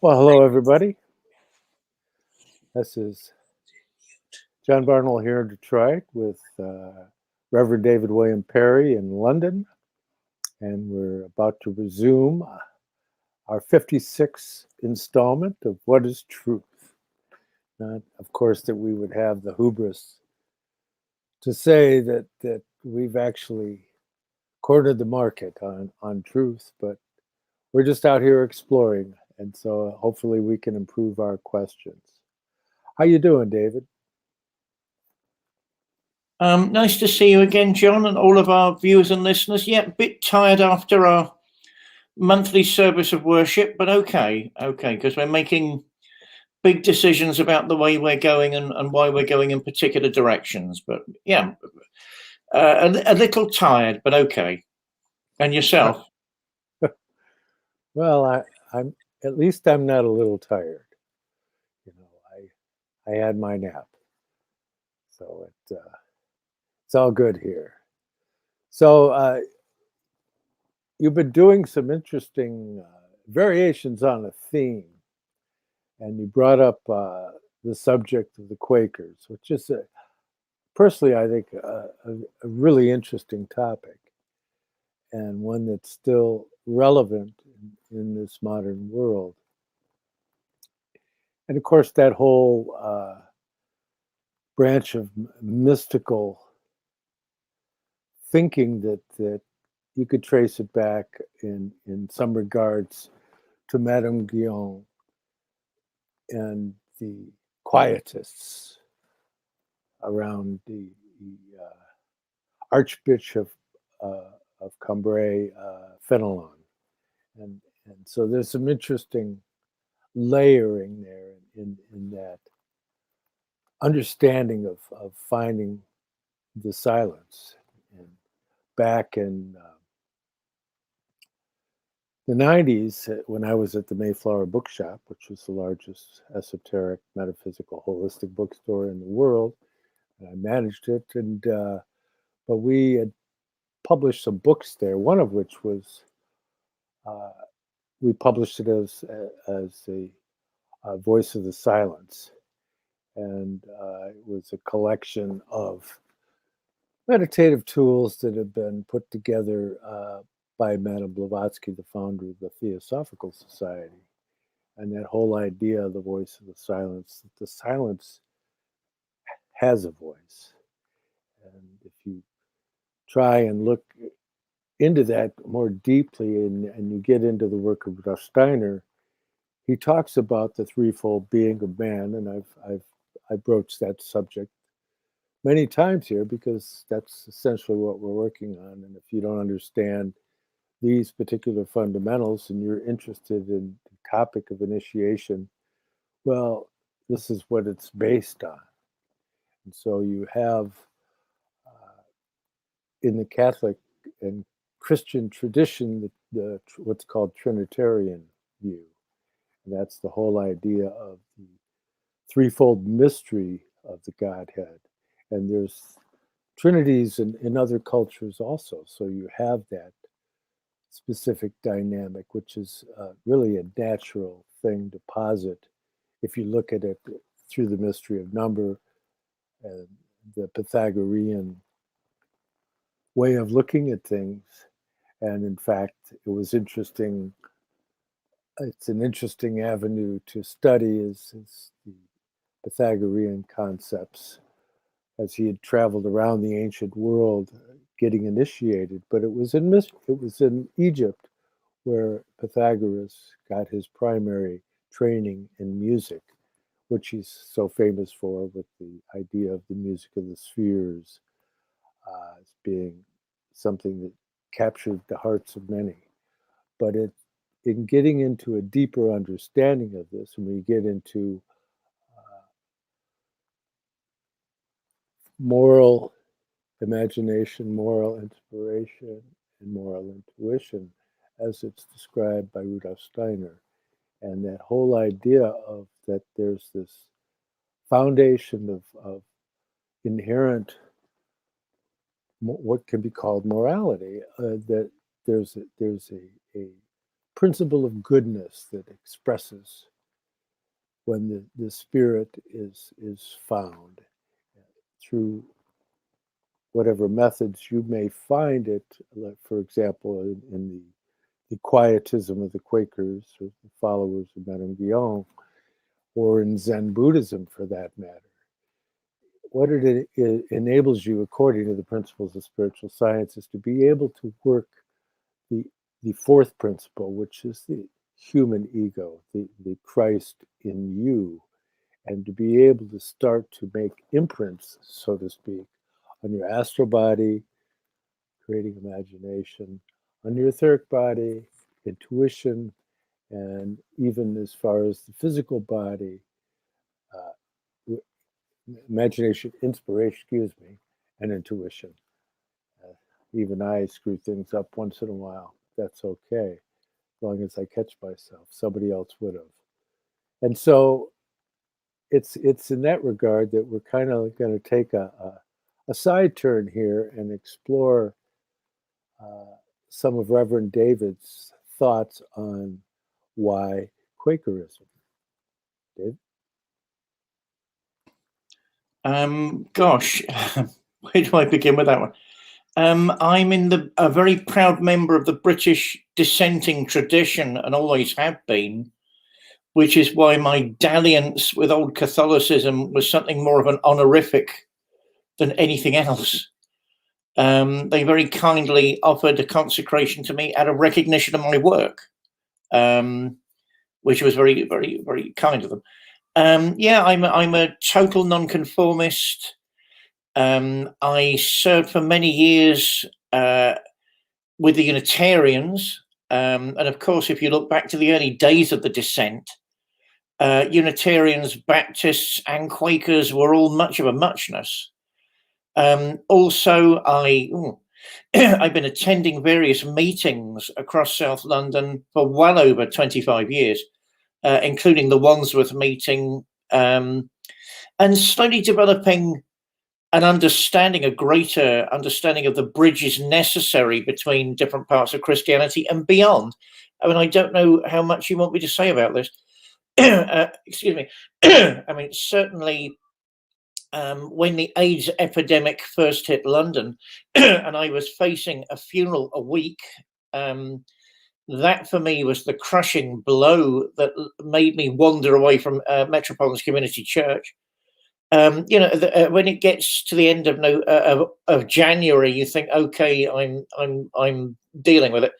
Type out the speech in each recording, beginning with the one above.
Well, hello, everybody. This is John Barnwell here in Detroit with Reverend David William Parry in London. And we're about to resume our 56th installment of What is Truth? Not, of course, that we would have the hubris to say that we've actually cornered the market on truth, but we're just out here exploring. And so hopefully we can improve our questions. How you doing, David? Nice to see you again, John, and all of our viewers and listeners. Yeah, a bit tired after our monthly service of worship, but okay, because we're making big decisions about the way we're going and why we're going in particular directions. But yeah, a little tired, but okay. And yourself? Well, I'm at least I'm not a little tired. You know, I had my nap, so it's all good here. So you've been doing some interesting variations on a theme, and you brought up the subject of the Quakers, which is personally, I think, a really interesting topic, and one that's still relevant in this modern world. And of course, that whole branch of mystical thinking that you could trace it back in some regards to Madame Guyon and the Quietists around the Archbishop of Cambrai, Fenelon, and so there's some interesting layering there in that understanding of finding the silence. And back in the 90s, when I was at the Mayflower Bookshop, which was the largest esoteric, metaphysical, holistic bookstore in the world, and I managed it, and but we had published some books there, one of which was we published it as a Voice of the Silence, and it was a collection of meditative tools that have been put together by Madame Blavatsky, the founder of the Theosophical Society. And that whole idea of the voice of the silence, that the silence has a voice. And if you try and look into that more deeply and you get into the work of Rudolf Steiner, he talks about the threefold being of man, and I've broached that subject many times here because that's essentially what we're working on. And if you don't understand these particular fundamentals and you're interested in the topic of initiation, well, this is what it's based on. And so you have in the Catholic and Christian tradition what's called Trinitarian view. And that's the whole idea of the threefold mystery of the Godhead. And there's trinities in other cultures also. So you have that specific dynamic, which is really a natural thing to posit if you look at it through the mystery of number and the Pythagorean way of looking at things. And in fact, it was interesting. It's an interesting avenue to study is the Pythagorean concepts as he had traveled around the ancient world getting initiated. But it was in Egypt where Pythagoras got his primary training in music, which he's so famous for with the idea of the music of the spheres as being something that captured the hearts of many. But in getting into a deeper understanding of this, when we get into moral imagination, moral inspiration, and moral intuition, as it's described by Rudolf Steiner, and that whole idea of that there's this foundation of inherent what can be called morality, that there's a principle of goodness that expresses when the spirit is found through whatever methods you may find it, like for example, in the quietism of the Quakers or the followers of Madame Guyon, or in Zen Buddhism for that matter. What it enables you, according to the principles of spiritual science, is to be able to work the fourth principle, which is the human ego, the Christ in you, and to be able to start to make imprints, so to speak, on your astral body, creating imagination, on your etheric body, intuition, and even as far as the physical body, imagination, inspiration, and intuition. Even I screw things up once in a while. That's okay, as long as I catch myself. Somebody else would have. And so it's in that regard that we're kind of going to take a side turn here and explore some of Reverend David's thoughts on why Quakerism. Dave? Gosh, where do I begin with that one? I'm a very proud member of the British dissenting tradition and always have been, which is why my dalliance with old Catholicism was something more of an honorific than anything else. They very kindly offered a consecration to me out of recognition of my work, which was very, very, very kind of them. Yeah, I'm a total nonconformist. I served for many years with the Unitarians, and of course, if you look back to the early days of the dissent, Unitarians, Baptists, and Quakers were all much of a muchness. Also, I've been attending various meetings across South London for well over 25 years, including the Wandsworth meeting, and slowly developing an understanding, a greater understanding of the bridges necessary between different parts of Christianity and beyond. I mean, I don't know how much you want me to say about this. Excuse me. I mean, certainly when the AIDS epidemic first hit London and I was facing a funeral a week, that for me was the crushing blow that made me wander away from Metropolitan Community Church. When it gets to the end of January, you think, okay, I'm dealing with it.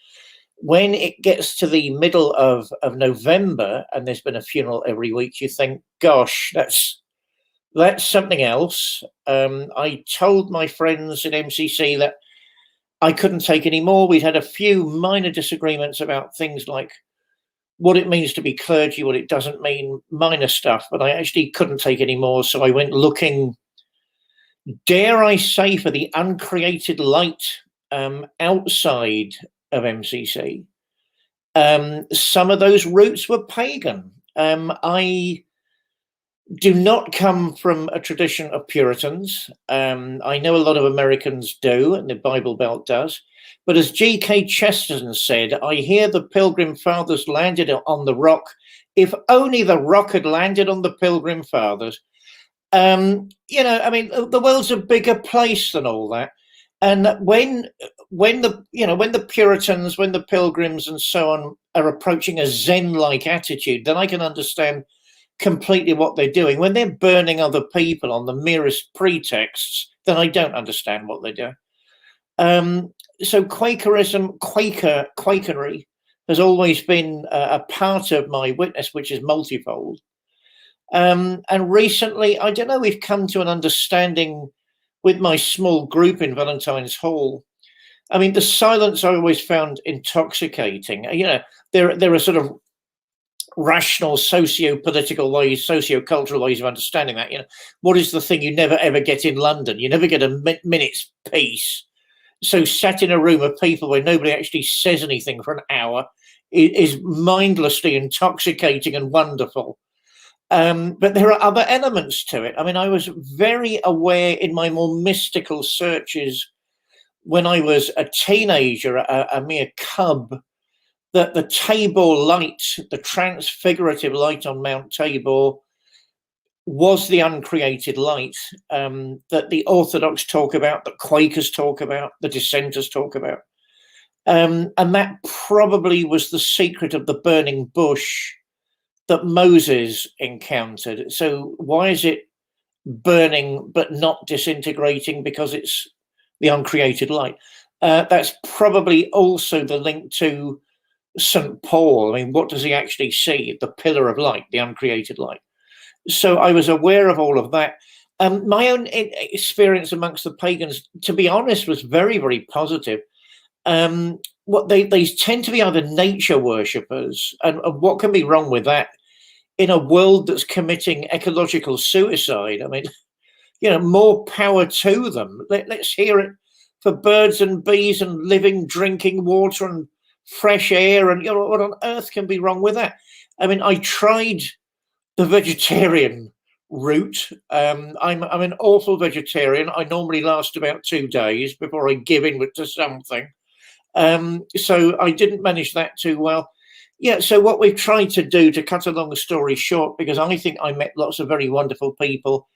When it gets to the middle of November and there's been a funeral every week, you think, gosh, that's something else. I told my friends in MCC that I couldn't take any more. We'd had a few minor disagreements about things like what it means to be clergy, what it doesn't mean, minor stuff, but I actually couldn't take any more. So I went looking, dare I say, for the uncreated light outside of MCC. Some of those roots were pagan. I do not come from a tradition of Puritans. I know a lot of Americans do, and the Bible Belt does. But as G.K. Chesterton said, I hear the Pilgrim Fathers landed on the rock. If only the rock had landed on the Pilgrim Fathers. I mean, the world's a bigger place than all that. And when the Puritans, when the Pilgrims and so on are approaching a Zen-like attitude, then I can understand completely what they're doing. When they're burning other people on the merest pretexts, then I don't understand what they're doing. So Quakerism, Quakery has always been a part of my witness, which is multifold. And recently, I don't know, we've come to an understanding with my small group in Valentine's Hall. I mean, the silence I always found intoxicating. There are sort of rational socio-political ways, socio-cultural ways of understanding that. What is the thing you never ever get in London? You never get a minute's peace. So sat in a room of people where nobody actually says anything for an hour is mindlessly intoxicating and wonderful. But there are other elements to it. I mean, I was very aware in my more mystical searches when I was a teenager, a mere cub, that the Tabor light, the transfigurative light on Mount Tabor, was the uncreated light that the Orthodox talk about, the Quakers talk about, the Dissenters talk about. And that probably was the secret of the burning bush that Moses encountered. So why is it burning but not disintegrating? Because it's the uncreated light. That's probably also the link to St. Paul. I mean, what does he actually see? The pillar of light, the uncreated light. So I was aware of all of that. My own experience amongst the pagans, to be honest, was very, very positive. What they tend to be either nature worshippers, and what can be wrong with that in a world that's committing ecological suicide? I mean, more power to them. Let's hear it for birds and bees and living, drinking water and fresh air. And what on earth can be wrong with that? I mean, I tried the vegetarian route. I'm an awful vegetarian. I normally last about 2 days before I give in to something. So I didn't manage that too well. Yeah, so what we've tried to do, to cut a long story short, because I think I met lots of very wonderful people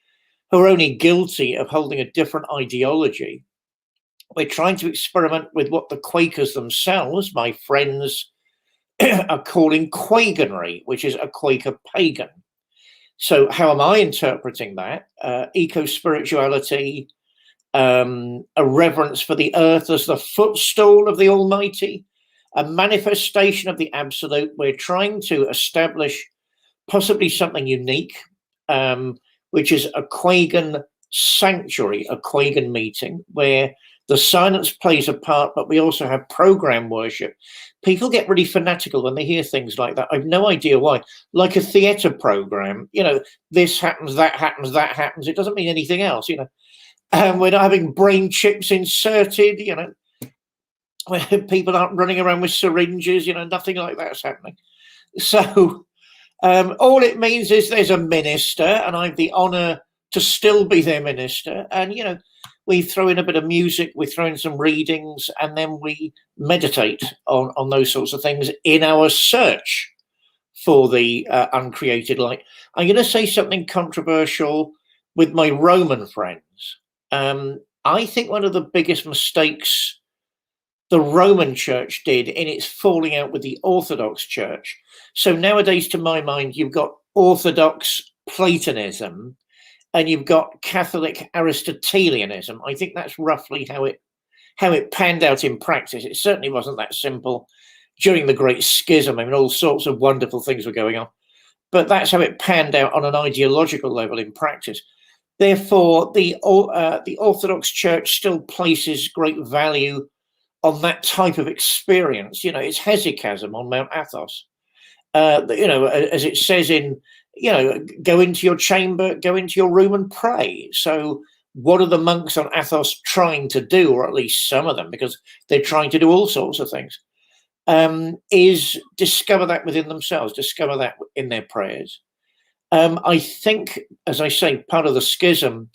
who are only guilty of holding a different ideology. We're trying to experiment with what the Quakers themselves, my friends, are calling Quaganry, which is a Quaker pagan. So how am I interpreting that? Eco-spirituality, a reverence for the earth as the footstool of the Almighty, a manifestation of the absolute. We're trying to establish possibly something unique, which is a Quagan sanctuary, a Quagan meeting, where the silence plays a part, but we also have program worship. People get really fanatical when they hear things like that. I've no idea why. Like a theatre program, this happens, that happens, that happens. It doesn't mean anything else, we're not having brain chips inserted, where people aren't running around with syringes, nothing like that's happening. So all it means is there's a minister, and I have the honour to still be their minister. And, we throw in a bit of music, we throw in some readings, and then we meditate on those sorts of things in our search for the uncreated light. I'm going to say something controversial with my Roman friends. I think one of the biggest mistakes the Roman Church did in its falling out with the Orthodox Church. So nowadays, to my mind, you've got Orthodox Platonism and you've got Catholic Aristotelianism. I think that's roughly how it panned out in practice. It certainly wasn't that simple during the Great Schism. I mean, all sorts of wonderful things were going on, but that's how it panned out on an ideological level in practice. Therefore, the Orthodox Church still places great value on that type of experience. It's hesychasm on Mount Athos. As it says in, go into your chamber, go into your room and pray. So what are the monks on Athos trying to do, or at least some of them, because they're trying to do all sorts of things, is discover that within themselves, discover that in their prayers. I think, as I say, part of the schism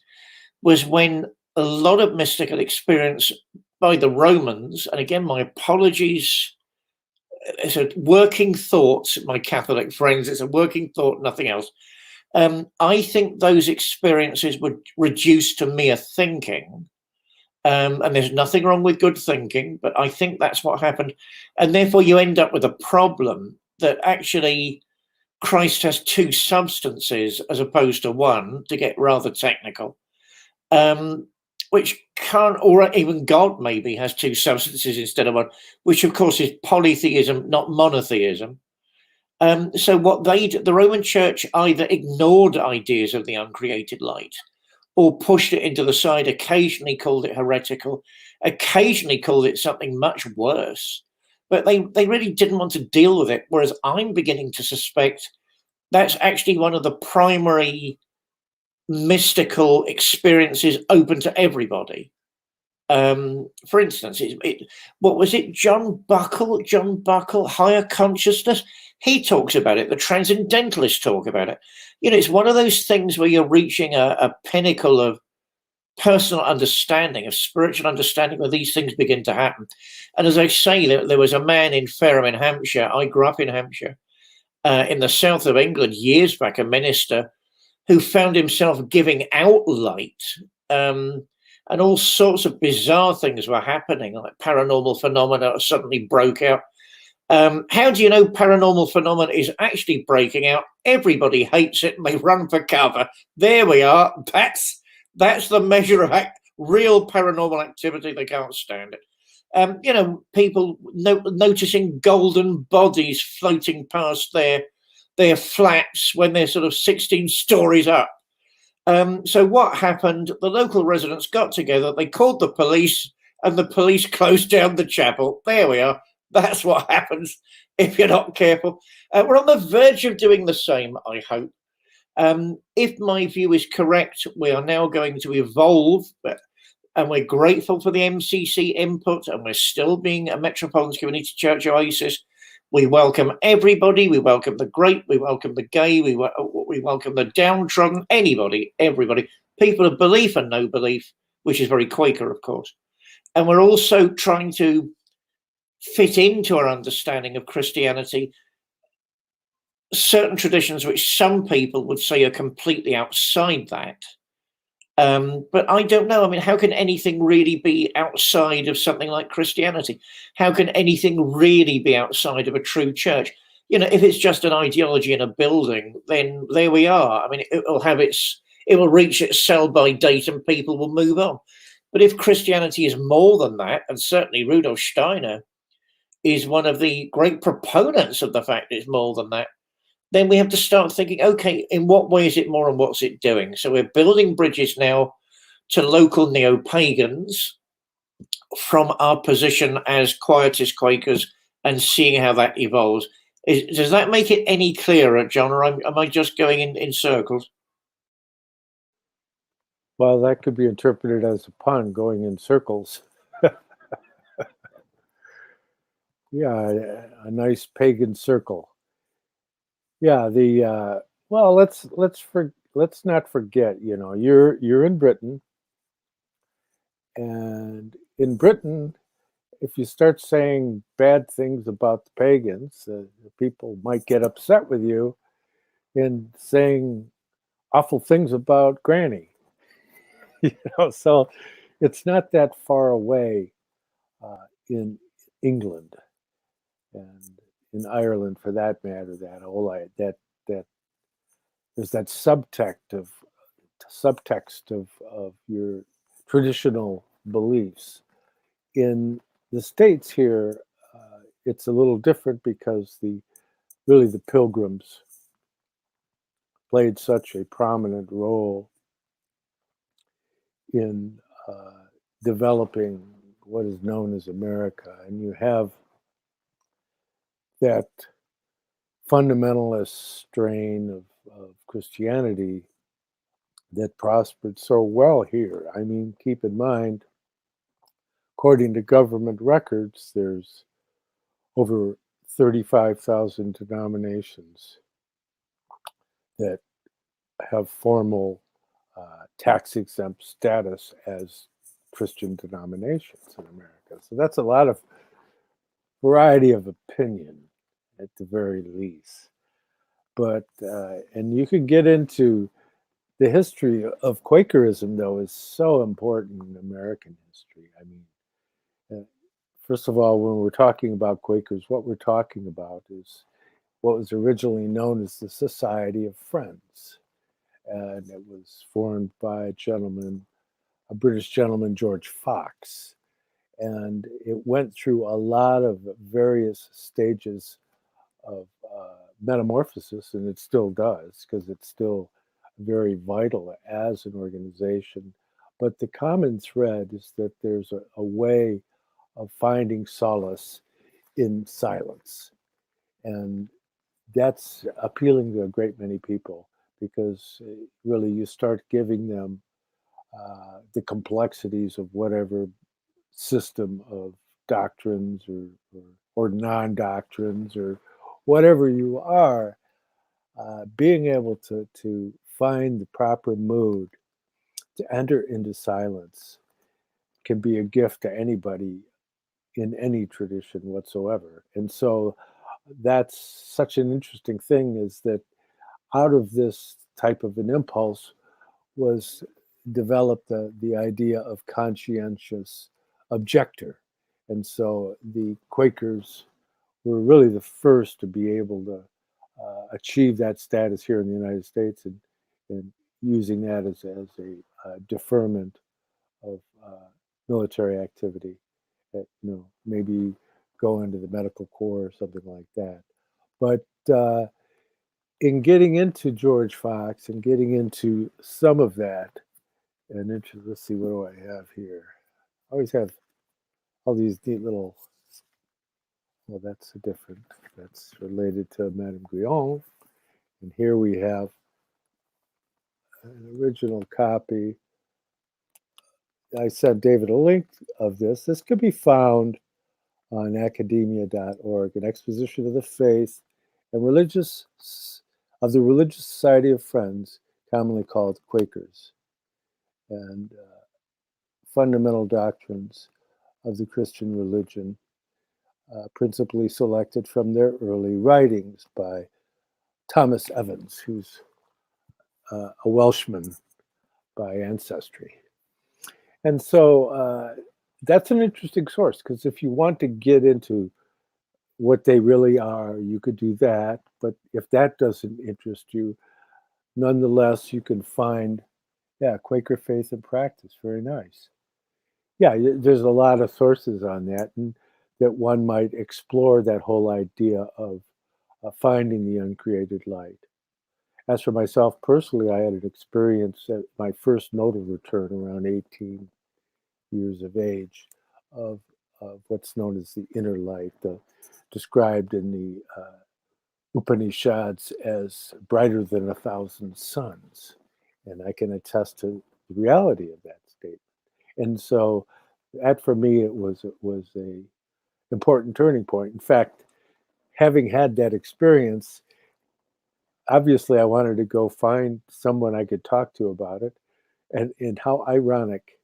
was when a lot of mystical experience by the Romans, and again, my apologies, it's a working thought, my Catholic friends, it's a working thought, nothing else. I think those experiences were reduced to mere thinking, and there's nothing wrong with good thinking, but I think that's what happened. And therefore you end up with a problem that actually Christ has two substances as opposed to one, to get rather technical, which can't, or even God maybe has two substances instead of one, which of course is polytheism, not monotheism. So what the Roman Church either ignored ideas of the uncreated light or pushed it into the side, occasionally called it heretical, occasionally called it something much worse. But they really didn't want to deal with it, whereas I'm beginning to suspect that's actually one of the primary mystical experiences open to everybody. For instance, what was it? John Buckle, Higher Consciousness. He talks about it. The Transcendentalists talk about it. It's one of those things where you're reaching a pinnacle of personal understanding, of spiritual understanding, where these things begin to happen. And as I say, there was a man in Fareham in Hampshire. I grew up in Hampshire, in the south of England years back, a minister who found himself giving out light, and all sorts of bizarre things were happening, like paranormal phenomena suddenly broke out. How do you know paranormal phenomena is actually breaking out? Everybody hates it and they run for cover. There we are. That's the measure of real paranormal activity. They can't stand it. People noticing golden bodies floating past their flats when they're sort of 16 stories up. So what happened? The local residents got together, they called the police, and the police closed down the chapel. There we are. That's what happens if you're not careful. We're on the verge of doing the same, I hope. If my view is correct, we are now going to evolve, and we're grateful for the MCC input, and we're still being a Metropolitan Community Church Oasis. We welcome everybody. We welcome the great. We welcome the gay. We welcome the downtrodden. Anybody, everybody. People of belief and no belief, which is very Quaker, of course. And we're also trying to fit into our understanding of Christianity certain traditions which some people would say are completely outside that. But I don't know. I mean, how can anything really be outside of something like Christianity? How can anything really be outside of a true church? If it's just an ideology in a building, then there we are. I mean, it will reach its sell-by date and people will move on. But if Christianity is more than that, and certainly Rudolf Steiner is one of the great proponents of the fact it's more than that, then we have to start thinking, okay, in what way is it more and what's it doing? So we're building bridges now to local neo-pagans from our position as quietist Quakers and seeing how that evolves. Does that make it any clearer, John, or am I just going in circles? Well, that could be interpreted as a pun, going in circles. Yeah, a nice pagan circle. Yeah, well, let's not forget, you're in Britain, and in Britain, if you start saying bad things about the pagans, people might get upset with you in saying awful things about Granny. So it's not that far away in England and in Ireland, for that matter. That there's that subtext of your traditional beliefs. In the States here, it's a little different because the Pilgrims played such a prominent role in developing what is known as America. And you have that fundamentalist strain of Christianity that prospered so well here. I mean, keep in mind, according to government records, there's over 35,000 denominations that have formal tax-exempt status as Christian denominations in America. So that's a lot of variety of opinion, at the very least. But, and you can get into the history of Quakerism, though, is so important in American history. I mean, first of all, when we're talking about Quakers, what we're talking about is what was originally known as the Society of Friends. And it was formed by a British gentleman, George Fox. And it went through a lot of various stages of metamorphosis, and it still does, because it's still very vital as an organization. But the common thread is that there's a way of finding solace in silence. And that's appealing to a great many people, because really you start giving them the complexities of whatever system of doctrines or non-doctrines or whatever you are, being able to find the proper mood to enter into silence can be a gift to anybody in any tradition whatsoever. And so that's such an interesting thing, is that out of this type of an impulse was developed the idea of conscientious objector. And so the Quakers were really the first to be able to achieve that status here in the United States, and using that as a deferment of military activity, that, maybe go into the medical corps or something like that. But in getting into George Fox and getting into some of that, and let's see, what do I have here? I always have all these neat little, well, that's that's related to Madame Guyon. And here we have an original copy. I sent David a link of this. This could be found on academia.org, an exposition of the faith and of the Religious Society of Friends, commonly called Quakers, and fundamental doctrines of the Christian religion, principally selected from their early writings by Thomas Evans, who's a Welshman by ancestry. And so that's an interesting source, because if you want to get into what they really are, you could do that. But if that doesn't interest you, nonetheless, you can find, Quaker Faith and Practice. Very nice. Yeah, there's a lot of sources on that, and that one might explore that whole idea of finding the uncreated light. As for myself personally, I had an experience at my first nodal return around 18 years of age of what's known as the inner light, described in the Upanishads as brighter than 1,000 suns. And I can attest to the reality of that statement. And so that, for me, it was a important turning point. In fact, having had that experience, obviously I wanted to go find someone I could talk to about it. And how ironic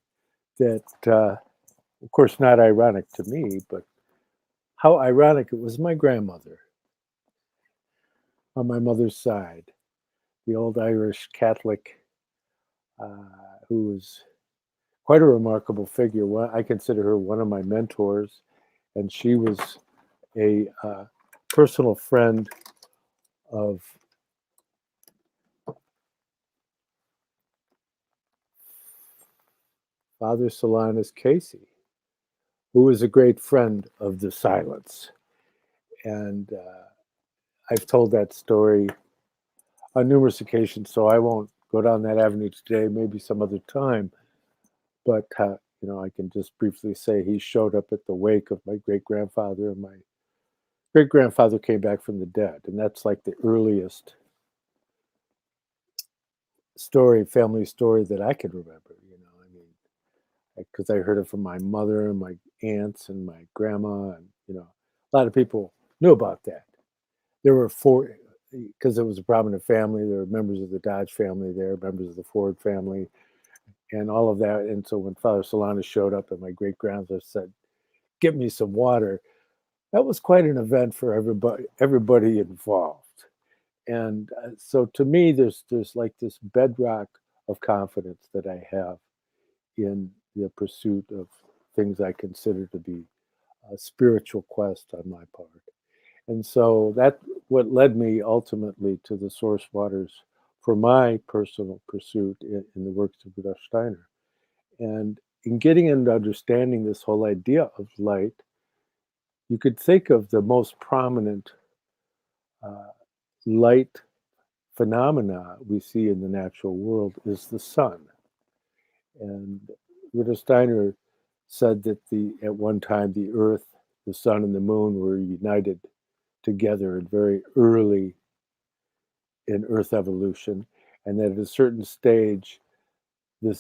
that, of course, not ironic to me, but how ironic it was my grandmother on my mother's side, the old Irish Catholic, who was quite a remarkable figure. I consider her one of my mentors, and she was a personal friend of Father Solanus Casey, who was a great friend of the silence. And I've told that story on numerous occasions, so I won't go down that avenue today, maybe some other time. But, I can just briefly say he showed up at the wake of my great-grandfather, and my great-grandfather came back from the dead. And that's like the earliest family story that I can remember, because I heard it from my mother and my aunts and my grandma, and, a lot of people knew about that. There were four, because it was a prominent family. There were members of the Dodge family there, members of the Ford family, and all of that. And so when Father Solanus showed up and my great-grandfather said, "Get me some water," that was quite an event for everybody involved. And so to me, there's like this bedrock of confidence that I have in the pursuit of things I consider to be a spiritual quest on my part. And so that's what led me ultimately to the source waters for my personal pursuit in the works of Rudolf Steiner. And in getting into understanding this whole idea of light, you could think of the most prominent light phenomena we see in the natural world is the sun. And Rudolf Steiner said that at one time the earth, the sun, and the moon were united together very early in Earth evolution, and that at a certain stage, the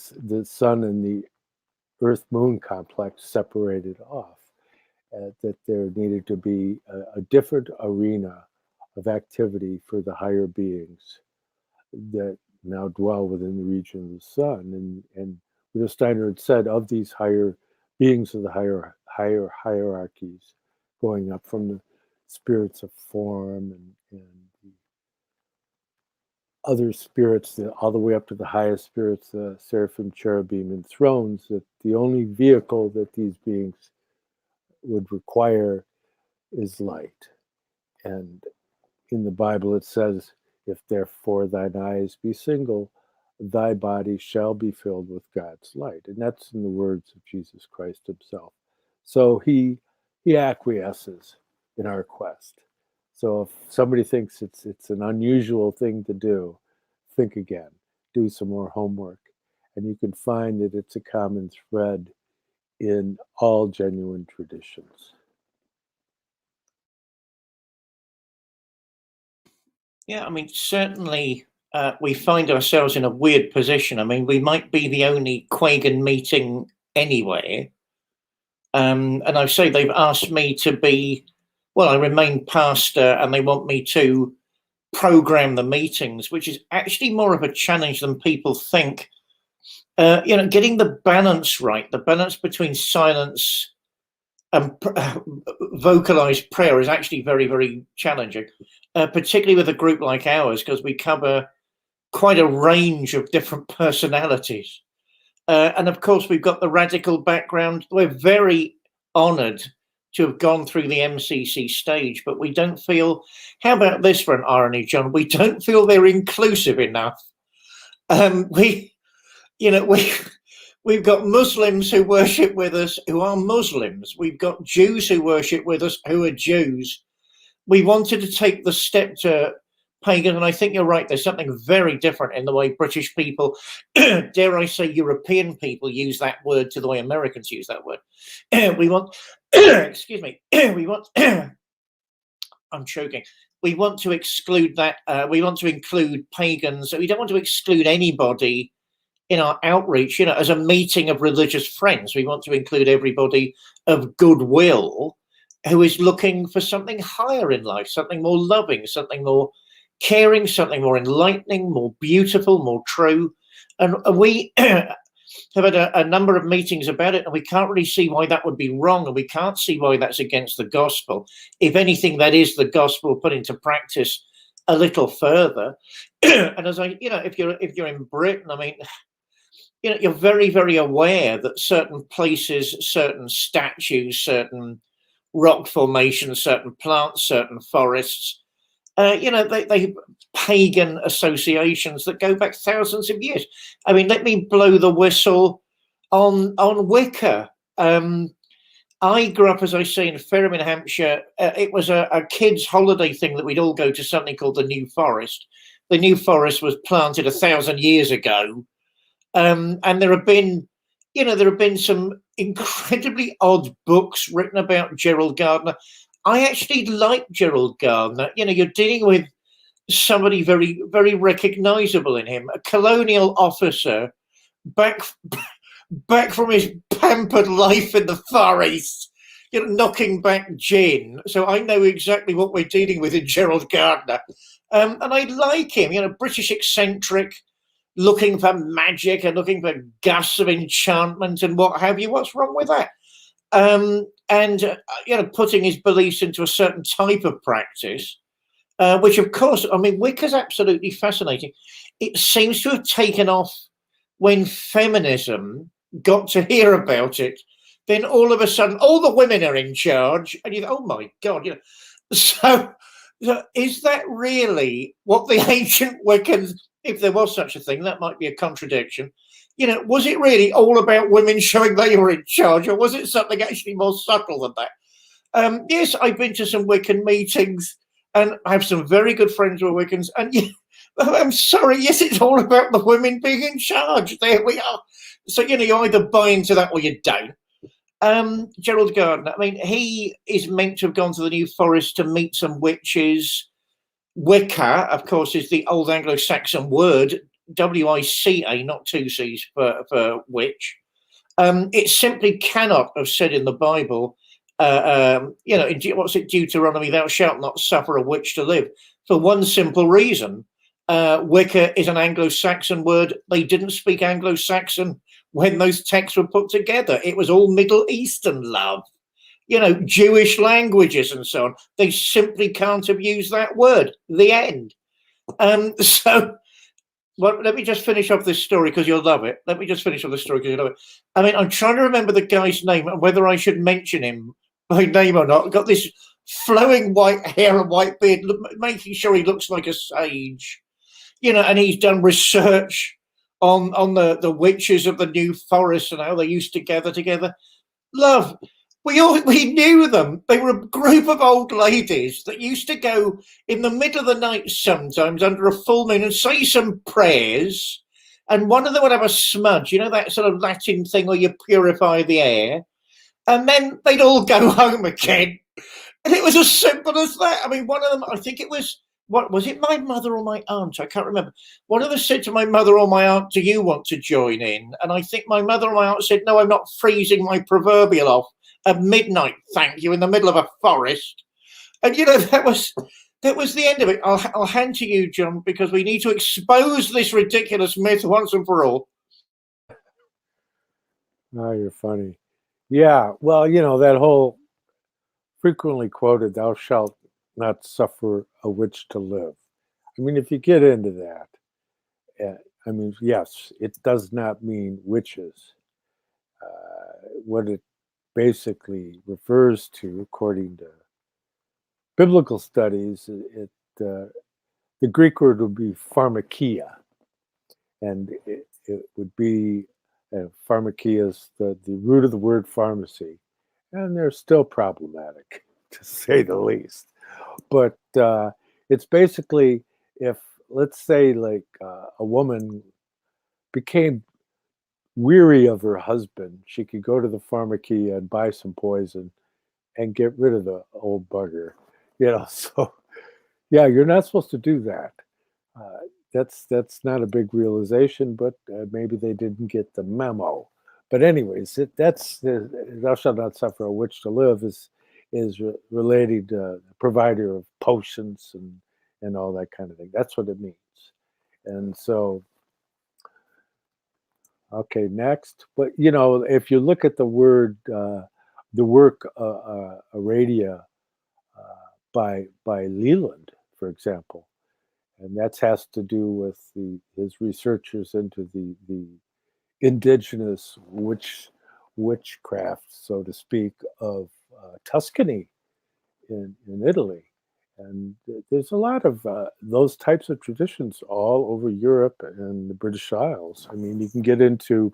sun and the Earth-Moon complex separated off. That there needed to be a different arena of activity for the higher beings that now dwell within the region of the sun. And Steiner had said of these higher beings of the higher hierarchies, going up from the spirits of form and the other spirits, all the way up to the highest spirits, the seraphim, cherubim, and thrones, that the only vehicle that these beings would require is light. And in the Bible it says, if therefore thine eyes be single, thy body shall be filled with God's light. And that's in the words of Jesus Christ himself. So he acquiesces in our quest. So if somebody thinks it's an unusual thing to do, think again, do some more homework, and you can find that it's a common thread in all genuine traditions. Yeah, I mean, certainly we find ourselves in a weird position. I mean, we might be the only Quagan meeting anywhere. And I say they've asked me to be, well, I remain pastor, and they want me to program the meetings, which is actually more of a challenge than people think. Getting the balance right, the balance between silence and vocalized prayer is actually very, very challenging, particularly with a group like ours, because we cover quite a range of different personalities. And of course, we've got the radical background. We're very honored to have gone through the MCC stage, but we don't feel, how about this for an irony, John? We don't feel they're inclusive enough. We've got Muslims who worship with us who are Muslims. We've got Jews who worship with us who are Jews. We wanted to take the step to pagan, and I think you're right. There's something very different in the way British people, dare I say European people, use that word to the way Americans use that word. We want, excuse me, we want, I'm choking. We want to exclude that. We want to include pagans. We don't want to exclude anybody in our outreach, as a meeting of religious friends. We want to include everybody of goodwill who is looking for something higher in life, something more loving, something more caring, something more enlightening, more beautiful, more true. And we have had a number of meetings about it, and we can't really see why that would be wrong, and we can't see why that's against the gospel. If anything, that is the gospel put into practice a little further. And as if you're in Britain, I mean, you're very, very aware that certain places, certain statues, certain rock formations, certain plants, certain forests, they pagan associations that go back thousands of years. I mean, let me blow the whistle on Wicca. I grew up, as I say, in Ferrum in Hampshire. It was a kids' holiday thing that we'd all go to something called the New Forest. The New Forest was planted 1,000 years ago. And there have been some incredibly odd books written about Gerald Gardner. I actually like Gerald Gardner. You're dealing with somebody very, very recognizable in him, a colonial officer back from his pampered life in the Far East, knocking back gin. So I know exactly what we're dealing with in Gerald Gardner. And I like him, British eccentric, looking for magic and looking for gusts of enchantment and what have you. What's wrong with that? Putting his beliefs into a certain type of practice, which, of course, I mean, Wicca's absolutely fascinating. It seems to have taken off when feminism got to hear about it. Then all of a sudden, all the women are in charge, and you think, oh my God, So is that really what the ancient Wiccans, if there was such a thing, that might be a contradiction. Was it really all about women showing they were in charge, or was it something actually more subtle than that? Yes, I've been to some Wiccan meetings, and I have some very good friends who are Wiccans, and I'm sorry, yes, it's all about the women being in charge. There we are. So, you either buy into that or you don't. Gerald Gardner, I mean, he is meant to have gone to the New Forest to meet some witches. Wicca, of course, is the old Anglo-Saxon word, W-I-C-A, not two C's for witch. It simply cannot have said in the Bible, what's it, Deuteronomy, thou shalt not suffer a witch to live, for one simple reason. Wicca is an Anglo-Saxon word. They didn't speak Anglo-Saxon when those texts were put together. It was all Middle Eastern, love. You know, Jewish languages and so on. They simply can't have used that word. The end. So, well, let me just finish off this story because you'll love it. Let me just finish off the story because you'll love it. I mean, I'm trying to remember the guy's name and whether I should mention him by name or not. Got this flowing white hair and white beard, making sure he looks like a sage. You know, and he's done research on the witches of the New Forest and how they used to gather together. Love, we knew them. They were a group of old ladies that used to go in the middle of the night sometimes under a full moon and say some prayers. And one of them would have a smudge, you know, that sort of Latin thing where you purify the air. And then they'd all go home again. And it was as simple as that. I mean, one of them, I think it was, what was it, my mother or my aunt? I can't remember. One of them said to my mother or my aunt, do you want to join in? And I think my mother or my aunt said, no, I'm not freezing my proverbial off at midnight, thank you, in the middle of a forest. And, you know, that was the end of it. I'll hand to you, John, because we need to expose this ridiculous myth once and for all. Oh, you're funny. Yeah, well, you know, that whole frequently quoted, thou shalt not suffer a witch to live. I mean, if you get into that, I mean, yes, it does not mean witches. What it basically refers to, according to biblical studies, the Greek word would be pharmakia, and it would be pharmakia is the root of the word pharmacy, and they're still problematic, to say the least. But it's basically, if, let's say, like a woman became weary of her husband, she could go to the pharmakia and buy some poison and get rid of the old bugger. You know, so yeah, you're not supposed to do that. That's not a big realization, but maybe they didn't get the memo. But anyways, that's thou shalt not suffer a witch to live is related to the provider of potions and all that kind of thing. That's what it means. And so, okay, next. But you know, if you look at the word, the work Aradia by Leland, for example, and that has to do with his researchers into the indigenous witchcraft, so to speak, of Tuscany in Italy. And there's a lot of those types of traditions all over Europe and the British Isles. I mean, you can get into,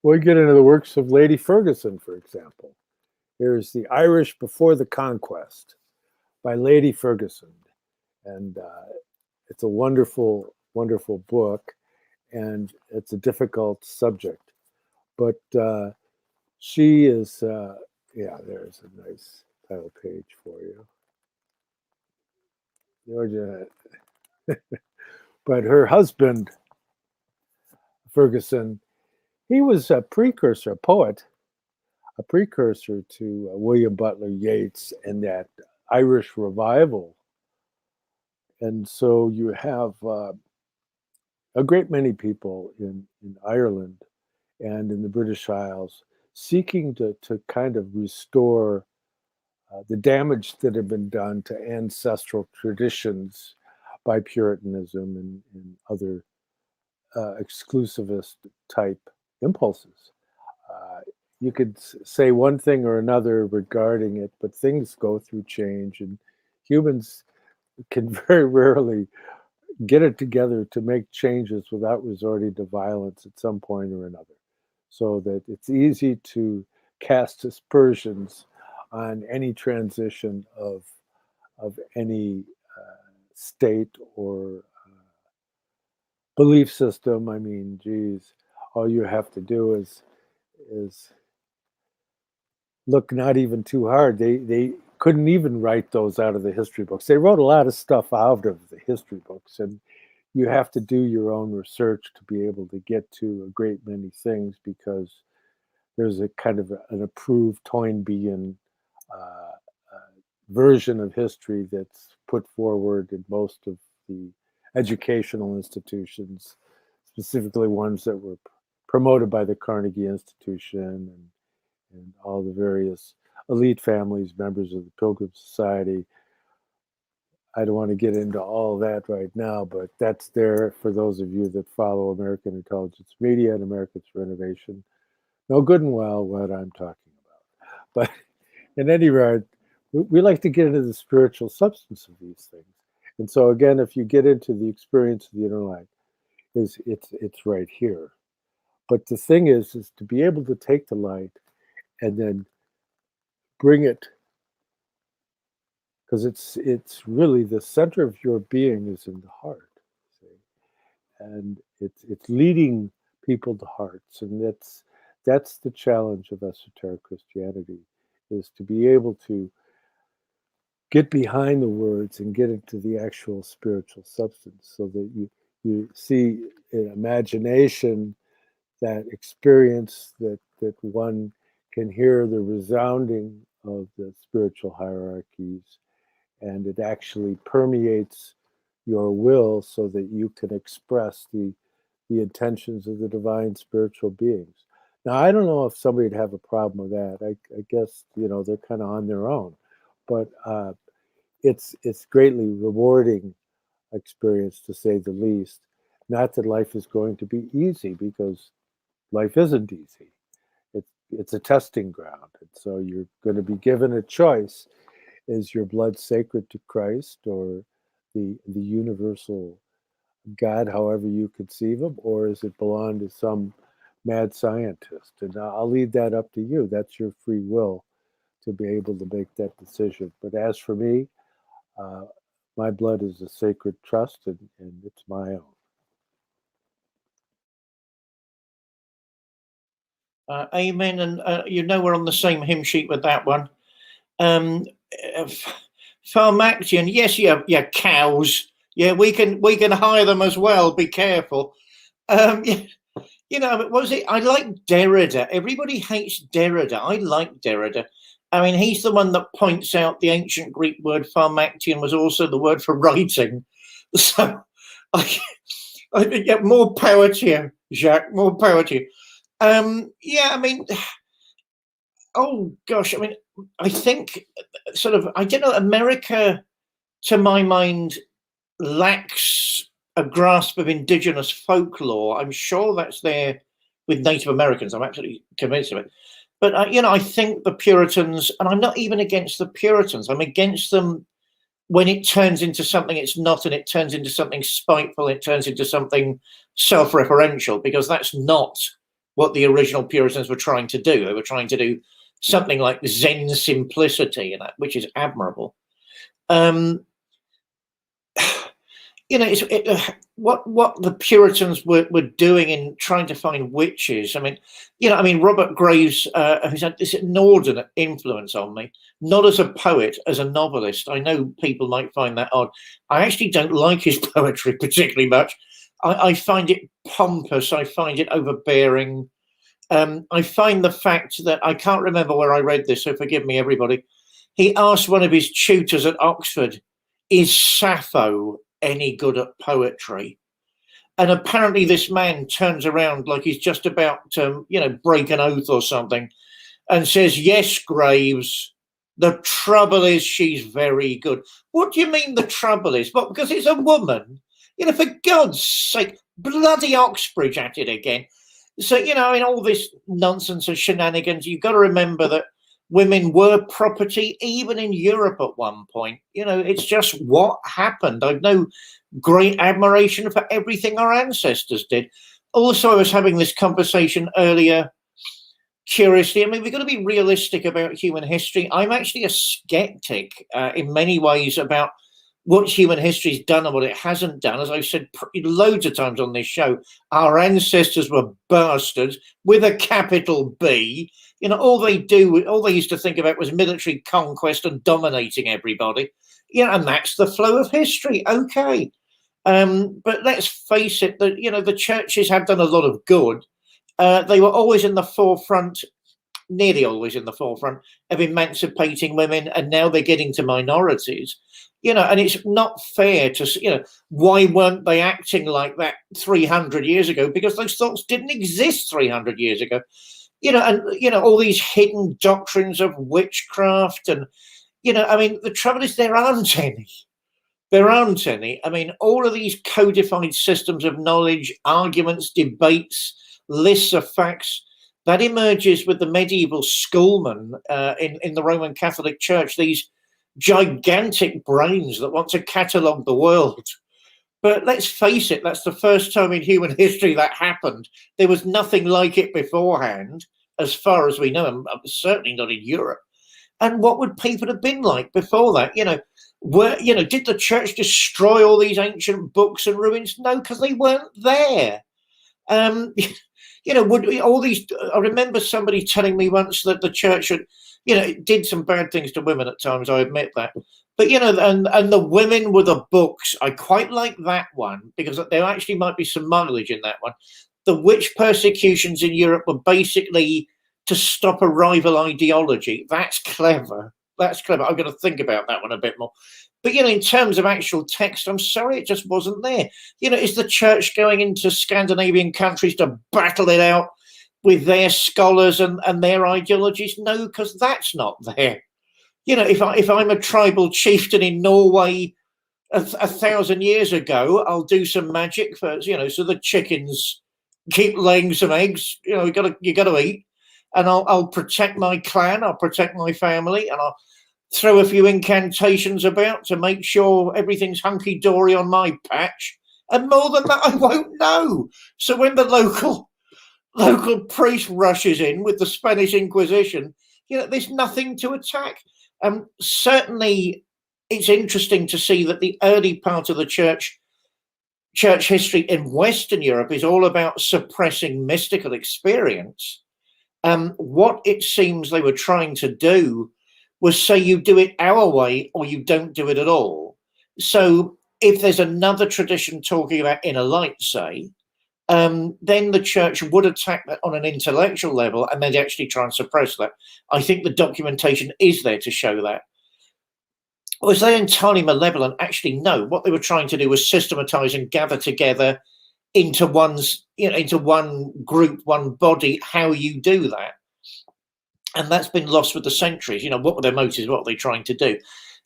the works of Lady Ferguson, for example. There's The Irish Before the Conquest by Lady Ferguson. And it's a wonderful, wonderful book, and it's a difficult subject. But she is, yeah, there's a nice title page for you. Georgia. But her husband, Ferguson, he was a precursor, a poet, a precursor to William Butler Yeats and that Irish revival. And so you have a great many people in Ireland and in the British Isles seeking to kind of restore the damage that had been done to ancestral traditions by Puritanism and other exclusivist type impulses. You could say one thing or another regarding it, but things go through change, and humans can very rarely get it together to make changes without resorting to violence at some point or another. So that it's easy to cast aspersions on any transition of any state or belief system. I mean, geez, all you have to do is look not even too hard. They couldn't even write those out of the history books. They wrote a lot of stuff out of the history books, and you have to do your own research to be able to get to a great many things, because there's a kind of an approved Toynbeean version of history that's put forward in most of the educational institutions, specifically ones that were promoted by the Carnegie Institution and all the various elite families, members of the Pilgrim Society. I don't want to get into all that right now, but that's there for those of you that follow American Intelligence Media and Americans for Innovation. Know good and well what I'm talking about. But in any rate, we like to get into the spiritual substance of these things. And so again, if you get into the experience of the inner light, it's right here. But the thing is to be able to take the light and then bring it, because it's really the center of your being is in the heart, see? And it's leading people to hearts, and that's the challenge of esoteric Christianity, is to be able to get behind the words and get into the actual spiritual substance, so that you see in imagination that experience that one can hear the resounding of the spiritual hierarchies, and it actually permeates your will so that you can express the intentions of the divine spiritual beings. Now, I don't know if somebody would have a problem with that. I guess, they're kind of on their own, but it's greatly rewarding experience, to say the least. Not that life is going to be easy, because life isn't easy. It's a testing ground, and so you're going to be given a choice. Is your blood sacred to Christ or the universal God, however you conceive him, or is it belong to some mad scientist? And I'll leave that up to you. That's your free will to be able to make that decision. But as for me, my blood is a sacred trust, and it's my own. Amen. And we're on the same hymn sheet with that one. Pharmacian, yes, yeah, cows. Yeah, we can hire them as well. Be careful. What was it? I like Derrida. Everybody hates Derrida. I like Derrida. I mean, he's the one that points out the ancient Greek word pharmacian was also the word for writing. So, I think, yeah, more power to you, Jacques. More power to you. Yeah, I mean, oh gosh, I mean, I think I don't know, America, to my mind, lacks a grasp of indigenous folklore. I'm sure that's there with Native Americans. I'm absolutely convinced of it. But, I think the Puritans, and I'm not even against the Puritans, I'm against them when it turns into something it's not, and it turns into something spiteful, it turns into something self-referential, because that's not what the original Puritans were trying to do. They were trying to do something like Zen simplicity, which is admirable. What the Puritans were doing in trying to find witches. I mean, Robert Graves, who's had this inordinate influence on me, not as a poet, as a novelist. I know people might find that odd. I actually don't like his poetry particularly much. I find it pompous. I find it overbearing. I find the fact that, I can't remember where I read this, so forgive me, everybody. He asked one of his tutors at Oxford, is Sappho any good at poetry? And apparently this man turns around like he's just about to, break an oath or something, and says, yes, Graves, the trouble is she's very good. What do you mean the trouble is? What, because it's a woman? For God's sake, bloody Oxbridge at it again. So, all this nonsense and shenanigans, you've got to remember that women were property, even in Europe at one point. It's just what happened. I've no great admiration for everything our ancestors did. Also, I was having this conversation earlier, curiously. I mean, we've got to be realistic about human history. I'm actually a skeptic in many ways about what human history's done and what it hasn't done. As I've said loads of times on this show, our ancestors were bastards with a capital B. All they used to think about was military conquest and dominating everybody. And that's the flow of history. Okay. But let's face it, the churches have done a lot of good. They were always in the forefront, nearly always in the forefront, of emancipating women, and now they're getting to minorities. And it's not fair to, why weren't they acting like that 300 years ago? Because those thoughts didn't exist 300 years ago. All these hidden doctrines of witchcraft and, the trouble is there aren't any. There aren't any. All of these codified systems of knowledge, arguments, debates, lists of facts, that emerges with the medieval schoolmen in the Roman Catholic Church, these gigantic brains that want to catalogue the world. But let's face it, that's the first time in human history that happened. There was nothing like it beforehand, as far as we know, and certainly not in Europe. And what would people have been like before that? Did the church destroy all these ancient books and ruins? No, because they weren't there. Would all these? I remember somebody telling me once that the church had, it did some bad things to women at times. I admit that, but and the women were the books. I quite like that one because there actually might be some mileage in that one. The witch persecutions in Europe were basically to stop a rival ideology. That's clever. That's clever. I'm going to think about that one a bit more. But, in terms of actual text, I'm sorry, it just wasn't there. Is the church going into Scandinavian countries to battle it out with their scholars and their ideologies? No, because that's not there. If I'm a tribal chieftain in Norway 1,000 years ago, I'll do some magic for, so the chickens keep laying some eggs. You got to eat. And I'll protect my clan, I'll protect my family, and I'll throw a few incantations about to make sure everything's hunky-dory on my patch. And more than that, I won't know. So when the local priest rushes in with the Spanish Inquisition, there's nothing to attack. Certainly, it's interesting to see that the early part of the church history in Western Europe is all about suppressing mystical experience. What it seems they were trying to do was say you do it our way or you don't do it at all. So if there's another tradition talking about inner light, say, then the church would attack that on an intellectual level and they'd actually try and suppress that. I think the documentation is there to show that. Was they entirely malevolent? Actually, no. What they were trying to do was systematize and gather together into into one group, one body, how you do that. And that's been lost with the centuries. What were their motives? What were they trying to do?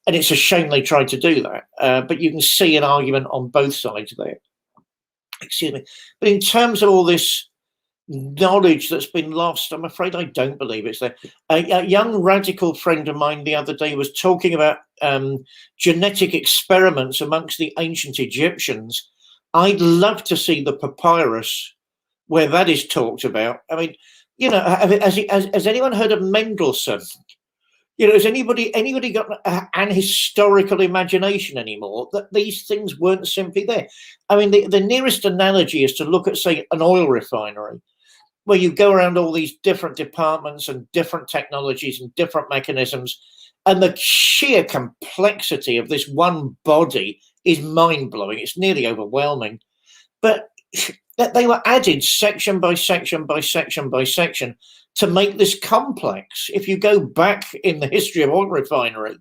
And it's a shame they tried to do that. But you can see an argument on both sides there. Excuse me. But in terms of all this knowledge that's been lost, I'm afraid I don't believe it's there. A young radical friend of mine the other day was talking about genetic experiments amongst the ancient Egyptians. I'd love to see the papyrus where that is talked about. Has anyone heard of Mendelssohn? Has anybody got an historical imagination anymore that these things weren't simply there? The nearest analogy is to look at, say, an oil refinery, where you go around all these different departments and different technologies and different mechanisms, and the sheer complexity of this one body is mind-blowing. It's nearly overwhelming. But they were added section by section by section by section to make this complex. If you go back in the history of oil refinery,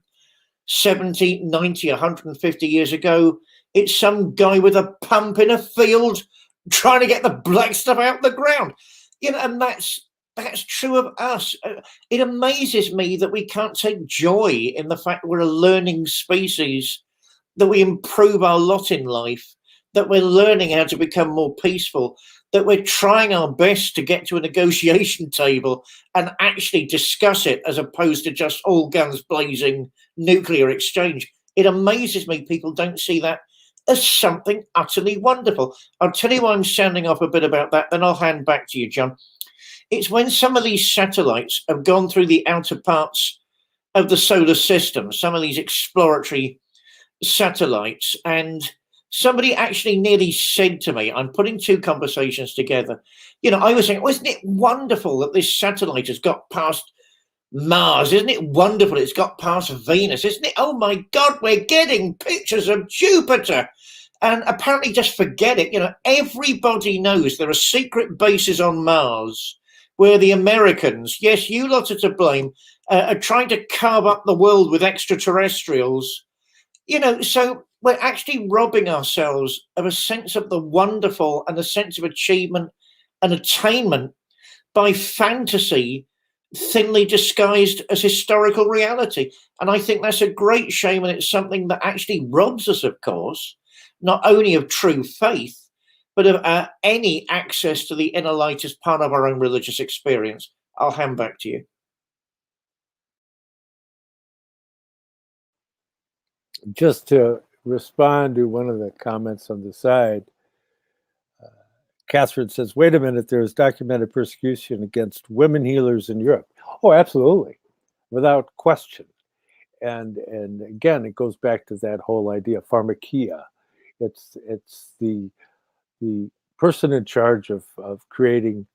70, 90, 150 years ago, it's some guy with a pump in a field trying to get the black stuff out of the ground. And that's true of us. It amazes me that we can't take joy in the fact we're a learning species, that we improve our lot in life, that we're learning how to become more peaceful, that we're trying our best to get to a negotiation table and actually discuss it as opposed to just all guns blazing nuclear exchange. It amazes me people don't see that as something utterly wonderful. I'll tell you why I'm sounding off a bit about that, then I'll hand back to you, John. It's when some of these satellites have gone through the outer parts of the solar system, some of these exploratory satellites, and somebody actually nearly said to me, I'm putting two conversations together. I was saying, isn't it wonderful that this satellite has got past Mars? Isn't it wonderful it's got past Venus? Isn't it? Oh my God, we're getting pictures of Jupiter. And apparently just forget it. Everybody knows there are secret bases on Mars where the Americans, yes, you lot are to blame, are trying to carve up the world with extraterrestrials. So we're actually robbing ourselves of a sense of the wonderful and a sense of achievement and attainment by fantasy thinly disguised as historical reality. And I think that's a great shame, and it's something that actually robs us, of course, not only of true faith, but of any access to the inner light as part of our own religious experience. I'll hand back to you. Just to respond to one of the comments on the side, Catherine says, wait a minute, there's documented persecution against women healers in Europe. Oh, absolutely, without question. And again, it goes back to that whole idea of pharmakia. It's the person in charge of creating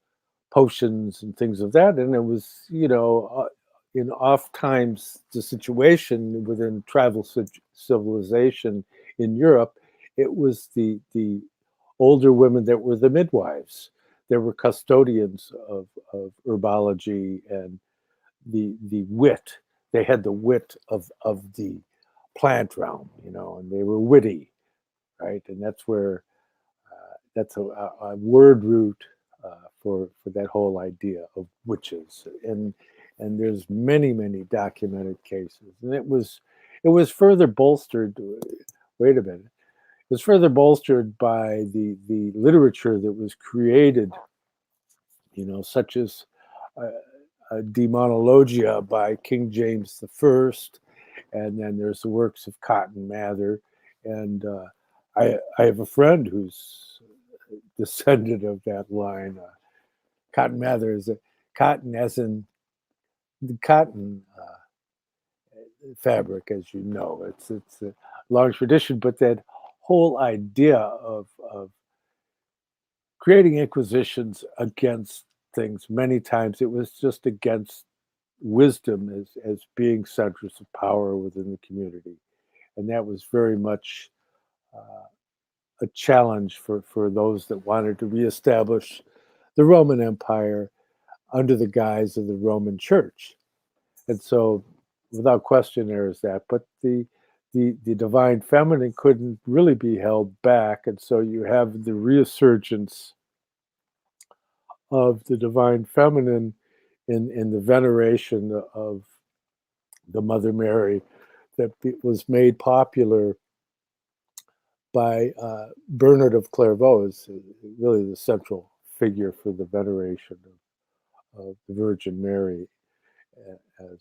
potions and things of that. And it was, in oft times the situation within tribal civilization in Europe, it was the older women that were the midwives. There were custodians of herbology and the wit. They had the wit of the plant realm, and they were witty, right? And that's where that's a word root for that whole idea of witches. And there's many documented cases, and it was further bolstered. Wait a minute. It was further bolstered by the literature that was created, such as Demonologia by King James I, and then there's the works of Cotton Mather, and I have a friend who's descendant of that line. Cotton Mather is cotton, as in the cotton fabric, as you know. It's a long tradition, but that whole idea of creating inquisitions against things, many times it was just against wisdom as being centers of power within the community. And that was very much a challenge for those that wanted to reestablish the Roman Empire under the guise of the Roman Church. And so, without question, there is that. But the divine feminine couldn't really be held back. And so you have the resurgence of the divine feminine in the veneration of the Mother Mary that was made popular by Bernard of Clairvaux, is really the central figure for the veneration of the Virgin Mary as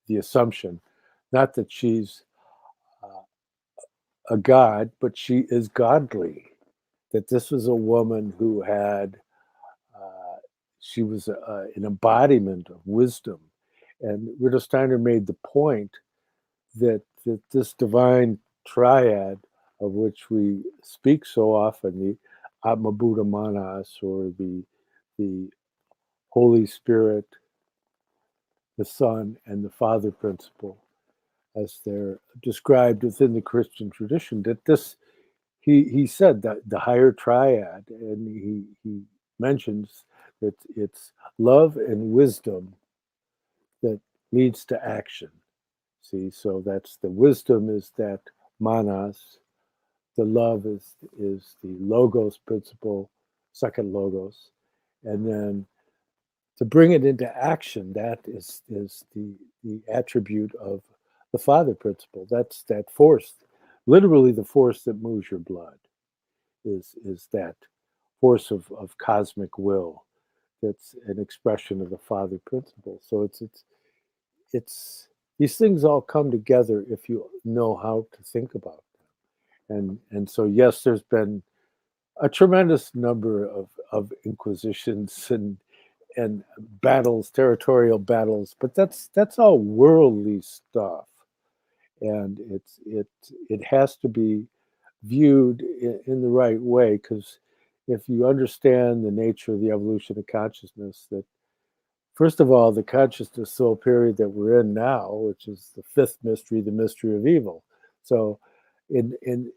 the Assumption. Not that she's a god, but she is godly. That this was a woman who had, she was an embodiment of wisdom. And Rudolf Steiner made the point that this divine triad of which we speak so often, the Atma Buddha Manas, or the Holy Spirit, the Son, and the Father principle, as they're described within the Christian tradition, that this, he said that the higher triad, and he mentions that it's love and wisdom that leads to action. See, so that's the wisdom is that manas, the love is the logos principle, second logos, and then to bring it into action, that is the attribute of the Father principle. That's that force, literally the force that moves your blood, is that force of cosmic will. That's an expression of the Father principle. So it's these things all come together if you know how to think about them. And so yes, there's been a tremendous number of inquisitions and battles, territorial battles, but that's all worldly stuff, and it has to be viewed in the right way, because if you understand the nature of the evolution of consciousness, that first of all, the consciousness soul period that we're in now, which is the fifth mystery, the mystery of evil. So in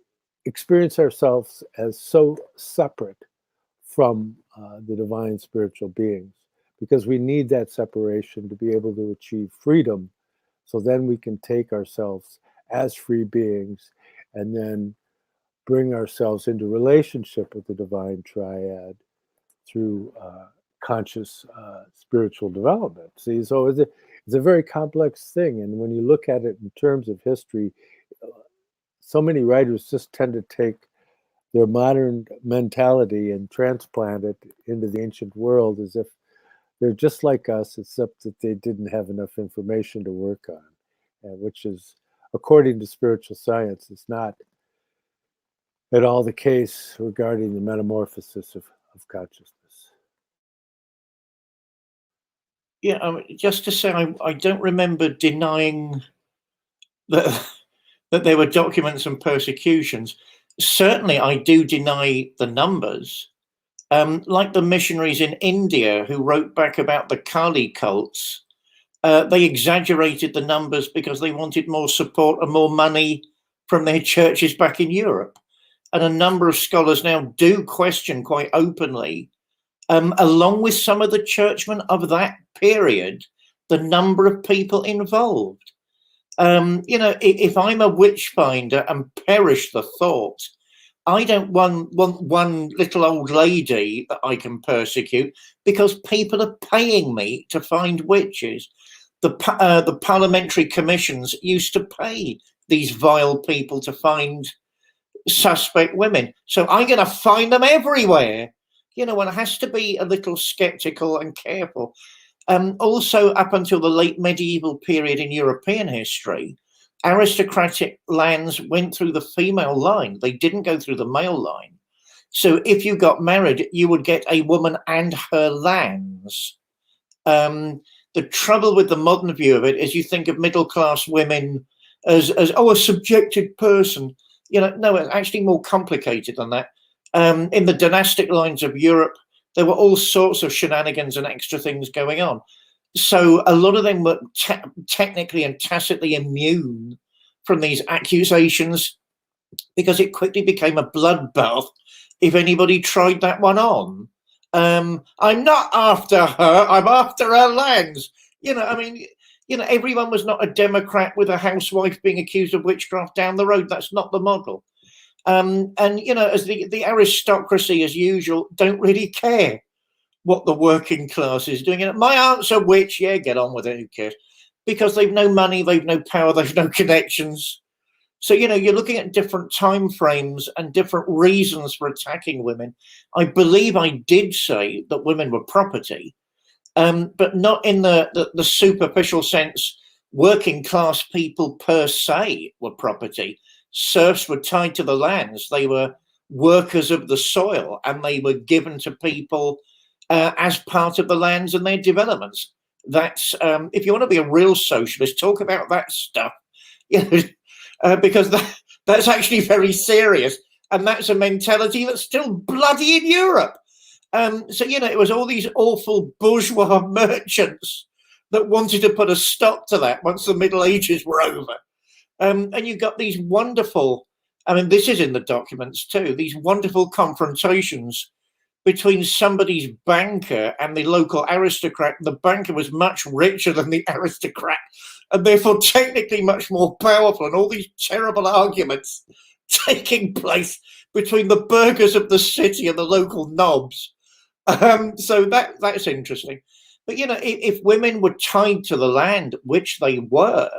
experience ourselves as so separate from the divine spiritual beings, because we need that separation to be able to achieve freedom. So then we can take ourselves as free beings, and then bring ourselves into relationship with the divine triad through conscious spiritual development. See, so it's a very complex thing, and when you look at it in terms of history, so many writers just tend to take their modern mentality and transplant it into the ancient world as if they're just like us, except that they didn't have enough information to work on, which is, according to spiritual science, is not at all the case regarding the metamorphosis of consciousness. Yeah, just to say, I don't remember denying that there were documents and persecutions. Certainly, I do deny the numbers. Like the missionaries in India who wrote back about the Kali cults, they exaggerated the numbers because they wanted more support and more money from their churches back in Europe. And a number of scholars now do question quite openly, along with some of the churchmen of that period, the number of people involved. If I'm a witch finder, and perish the thought, I don't want one little old lady that I can persecute, because people are paying me to find witches. The parliamentary commissions used to pay these vile people to find suspect women. So I'm going to find them everywhere. One has to be a little skeptical and careful. Also, up until the late medieval period in European history, aristocratic lands went through the female line. They didn't go through the male line. So if you got married, you would get a woman and her lands. The trouble with the modern view of it is you think of middle-class women as a subjected person. No, it's actually more complicated than that. In the dynastic lines of Europe, there were all sorts of shenanigans and extra things going on. So a lot of them were technically and tacitly immune from these accusations, because it quickly became a bloodbath if anybody tried that one on. I'm not after her, I'm after her lands. Everyone was not a Democrat with a housewife being accused of witchcraft down the road. That's not the model. As the aristocracy, as usual, don't really care what the working class is doing. My aunt's a witch, yeah, get on with it, who cares? Because they've no money, they've no power, they've no connections. So, you're looking at different time frames and different reasons for attacking women. I believe I did say that women were property, but not in the superficial sense working class people per se were property. Serfs were tied to the lands. They were workers of the soil, and they were given to people as part of the lands and their developments. That's if you want to be a real socialist, talk about that stuff, because that's actually very serious, and that's a mentality that's still bloody in Europe. It was all these awful bourgeois merchants that wanted to put a stop to that once the Middle Ages were over. And you've got these wonderful, this is in the documents too, these wonderful confrontations between somebody's banker and the local aristocrat. The banker was much richer than the aristocrat, and therefore technically much more powerful, and all these terrible arguments taking place between the burghers of the city and the local knobs. So that's interesting. But, if women were tied to the land, which they were,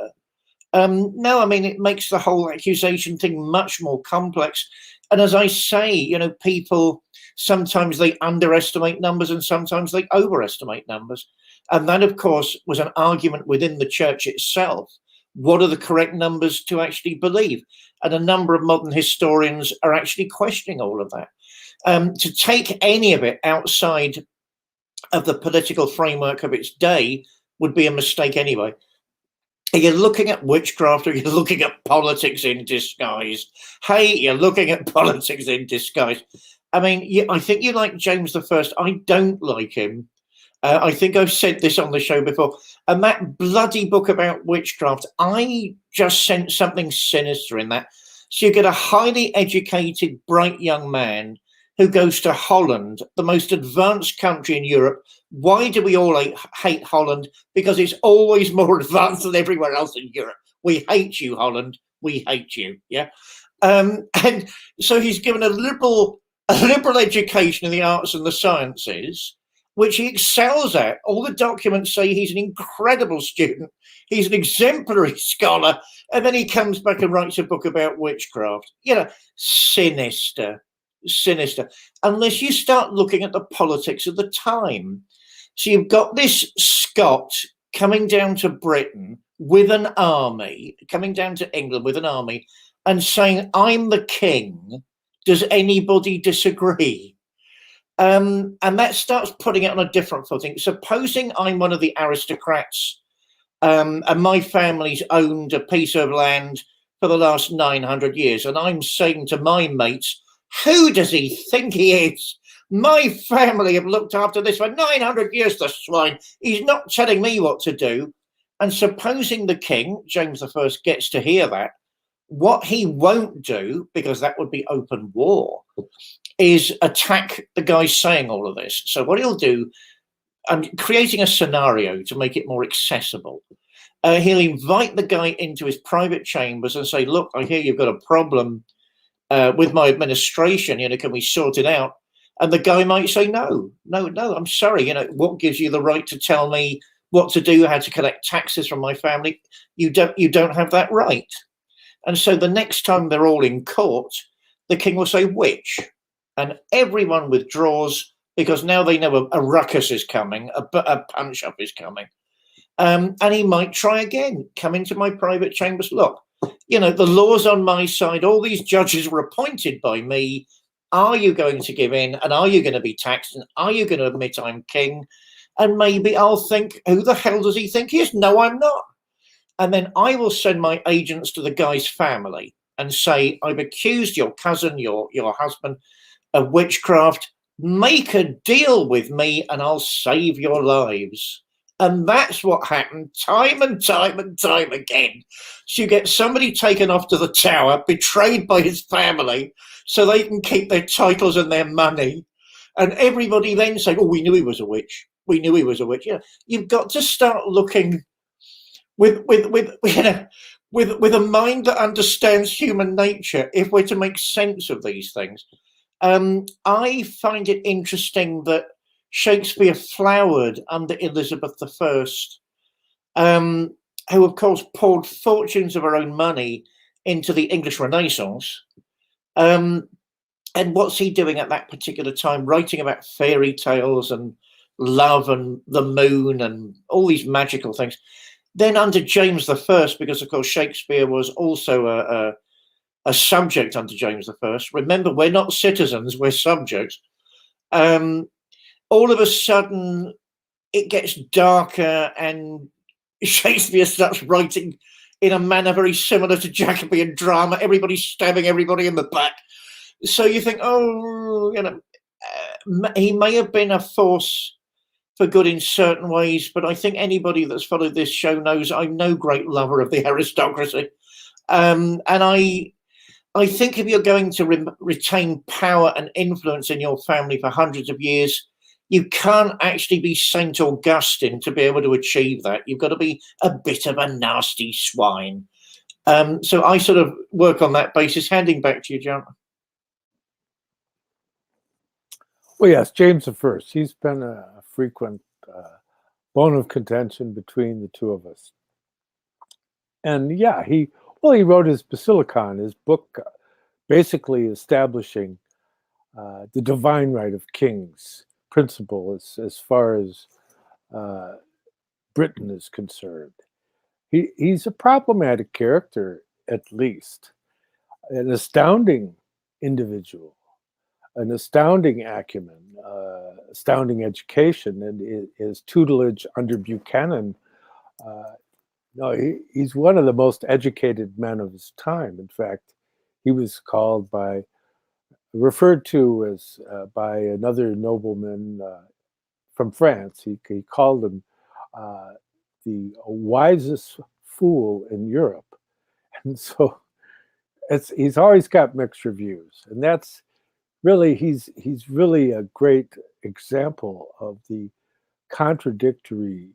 it makes the whole accusation thing much more complex. And as I say, people, sometimes they underestimate numbers and sometimes they overestimate numbers. And that, of course, was an argument within the church itself. What are the correct numbers to actually believe? And a number of modern historians are actually questioning all of that. To take any of it outside of the political framework of its day would be a mistake anyway. You're looking at witchcraft, or you're looking at politics in disguise. Hey, you're looking at politics in disguise. I think you like James I. I don't like him. I think I've said this on the show before. And that bloody book about witchcraft, I just sense something sinister in that. So you get a highly educated, bright young man who goes to Holland, the most advanced country in Europe. Why do we all hate Holland? Because it's always more advanced than everywhere else in Europe. We hate you, Holland. we hate you. Yeah. And so he's given a liberal education in the arts and the sciences, which he excels at. All the documents say he's an incredible student. He's an exemplary scholar. And then he comes back and writes a book about witchcraft. You know, sinister. Unless you start looking at the politics of the time. So you've got this Scot coming down to Britain with an army, coming down to England with an army, and saying, I'm the king. Does anybody disagree? And that starts putting it on a different footing. Supposing I'm one of the aristocrats, and my family's owned a piece of land for the last 900 years, and I'm saying to my mates, who does he think he is? My family have looked after this for 900 years, the swine. He's not telling me what to do. And supposing the king, James I, gets to hear that, what he won't do, because that would be open war, is attack the guy saying all of this. So what he'll do, I'm creating a scenario to make it more accessible. He'll invite the guy into his private chambers and say, look, I hear you've got a problem with my administration, you know, can we sort it out? And the guy might say, no, I'm sorry, you know, what gives you the right to tell me what to do, how to collect taxes from my family? You don't have that right. And so the next time they're all in court, the king will say, which? And everyone withdraws because now they know a ruckus is coming, a punch-up is coming. And he might try again, come into my private chambers. Look, you know, the law's on my side. All these judges were appointed by me. Are you going to give in? And are you going to be taxed? And are you going to admit I'm king? And maybe I'll think, who the hell does he think he is? No, I'm not. And then I will send my agents to the guy's family and say, I've accused your cousin, your husband of witchcraft. Make a deal with me and I'll save your lives. And that's what happened time and time and time again. So you get somebody taken off to the tower, betrayed by his family, so they can keep their titles and their money. And everybody then saying, oh, we knew he was a witch. We knew he was a witch. Yeah, you've got to start looking with a mind that understands human nature if we're to make sense of these things. I find it interesting that Shakespeare flowered under Elizabeth I, who of course poured fortunes of her own money into the English Renaissance. And what's he doing at that particular time? Writing about fairy tales and love and the moon and all these magical things. Then under James I, because of course Shakespeare was also a subject under James I. Remember, we're not citizens, we're subjects. All of a sudden, it gets darker and Shakespeare starts writing in a manner very similar to Jacobean drama. Everybody's stabbing everybody in the back. So you think, oh, you know, he may have been a force for good in certain ways, but I think anybody that's followed this show knows I'm no great lover of the aristocracy. And I think if you're going to retain power and influence in your family for hundreds of years, you can't actually be Saint Augustine to be able to achieve that. You've got to be a bit of a nasty swine. So I sort of work on that basis. Handing back to you, John. Well, yes, James I. He's been a frequent bone of contention between the two of us. And yeah, he wrote his Basilicon, his book, basically establishing the divine right of kings principle as far as Britain is concerned. He's a problematic character, at least. An astounding individual, an astounding acumen, astounding education, and his tutelage under Buchanan. He's one of the most educated men of his time. In fact, he was referred to as by another nobleman from France. He called him the wisest fool in Europe, and so he's always got mixed reviews, and that's really he's really a great example of the contradictory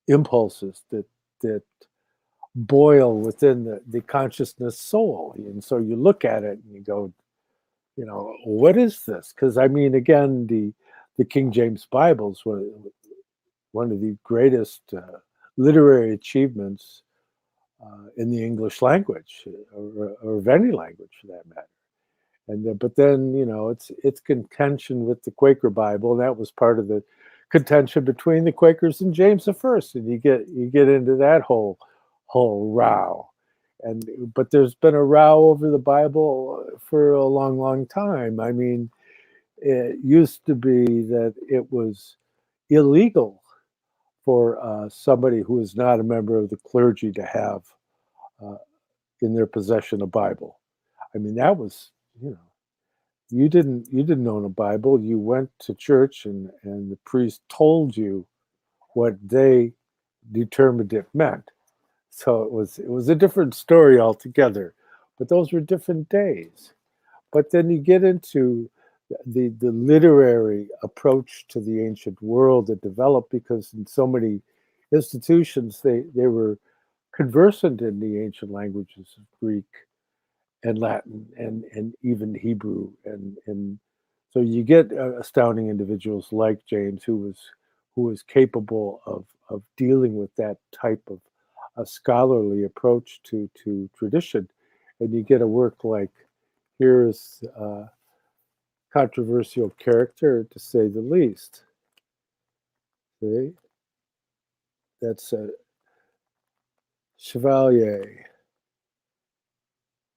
impulses that boil within the consciousness soul. And so you look at it and you go, what is this? Because I mean, again, the King James Bibles were one of the greatest literary achievements in the English language, or of any language for that matter. And but then it's contention with the Quaker Bible, and that was part of the contention between the Quakers and James I, and you get into that whole row. But there's been a row over the Bible for a long time. I mean, it used to be that it was illegal for somebody who is not a member of the clergy to have in their possession a Bible. I mean, that was, you didn't own a Bible. You went to church and the priest told you what they determined it meant. So it was a different story altogether. But those were different days. But then you get into the literary approach to the ancient world that developed, because in so many institutions they were conversant in the ancient languages of Greek and Latin and even Hebrew, and so you get astounding individuals like James, who was capable of dealing with that type of a scholarly approach to tradition, and you get a work like, here's controversial character, to say the least. See, that's Chevalier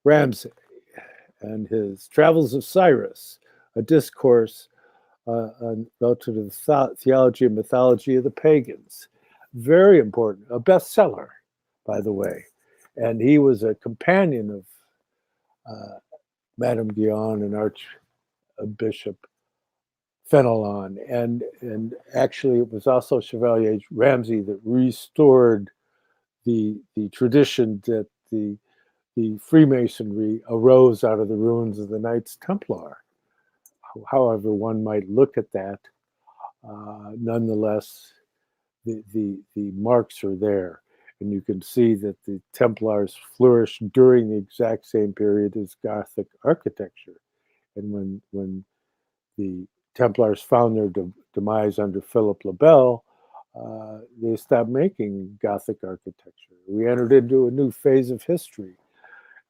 Ramsay and his Travels of Cyrus, a discourse relative to the theology and mythology of the pagans. Very important, a bestseller, by the way. And he was a companion of Madame Guyon and Archbishop Fenelon. And actually, it was also Chevalier Ramsay that restored the tradition that the Freemasonry arose out of the ruins of the Knights Templar. However one might look at that, nonetheless, the marks are there, and you can see that the Templars flourished during the exact same period as Gothic architecture. And when the Templars found their demise under Philip le Bel, they stopped making Gothic architecture. We entered into a new phase of history.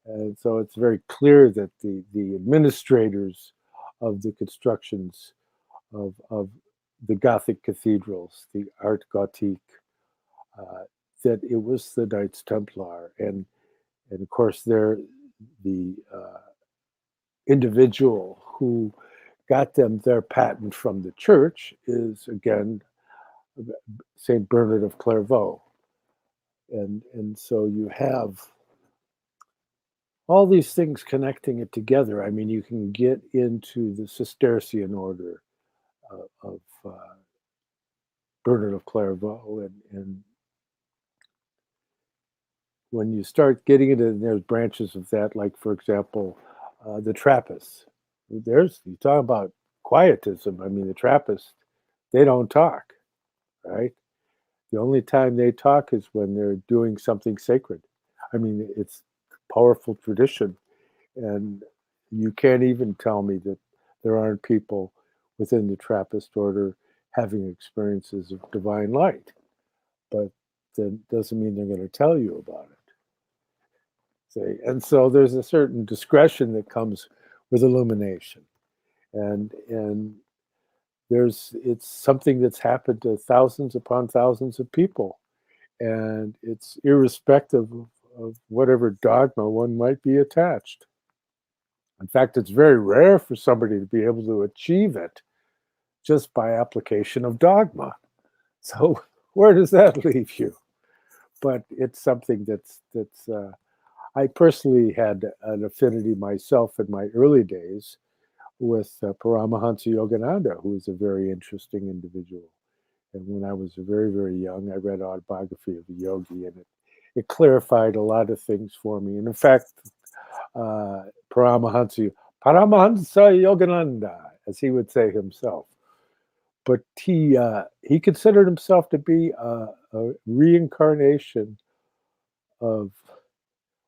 And so it's very clear that the administrators of the constructions of the Gothic cathedrals, the Art Gothique, that it was the Knights Templar. And of course, they're the individual who got them their patent from the church is, again, St. Bernard of Clairvaux. And so you have all these things connecting it together. I mean, you can get into the Cistercian order of Bernard of Clairvaux, and when you start getting into, there's branches of that, like, for example, the Trappists. You talk about quietism. I mean, the Trappists, they don't talk, right? The only time they talk is when they're doing something sacred. I mean, it's powerful tradition. And you can't even tell me that there aren't people within the Trappist order having experiences of divine light. But that doesn't mean they're going to tell you about it. See? And so there's a certain discretion that comes with illumination. And it's something that's happened to thousands upon thousands of people. And it's irrespective of whatever dogma one might be attached. In fact, it's very rare for somebody to be able to achieve it just by application of dogma. So where does that leave you? But it's something that's I personally had an affinity myself in my early days with Paramahansa Yogananda, who is a very interesting individual. And when I was very, very young, I read Autobiography of a Yogi, and it clarified a lot of things for me. And in fact, Paramahansa Yogananda, as he would say himself. But he considered himself to be a reincarnation of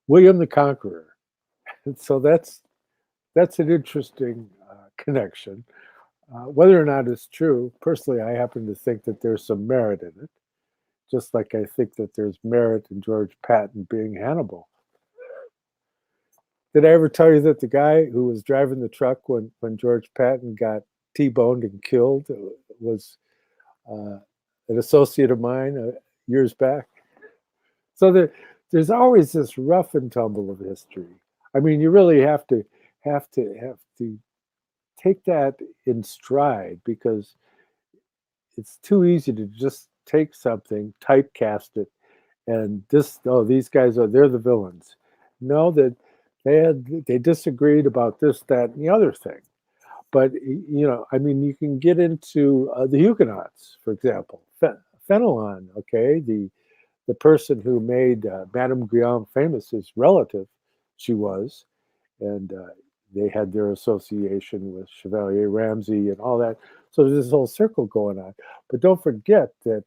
William the Conqueror. And so that's an interesting connection. Whether or not it's true, personally, I happen to think that there's some merit in it, just like I think that there's merit in George Patton being Hannibal. Did I ever tell you that the guy who was driving the truck when George Patton got T-boned and killed was an associate of mine years back? So there's always this rough and tumble of history. I mean, you really have to take that in stride, because it's too easy to just take something, typecast it, and these guys they're the villains. No, that they disagreed about this, that, and the other thing. But I mean, you can get into the Huguenots, for example. Fenelon, okay, the person who made Madame Guyon famous, his relative, she was, and they had their association with Chevalier Ramsay and all that. So there's this whole circle going on. But don't forget that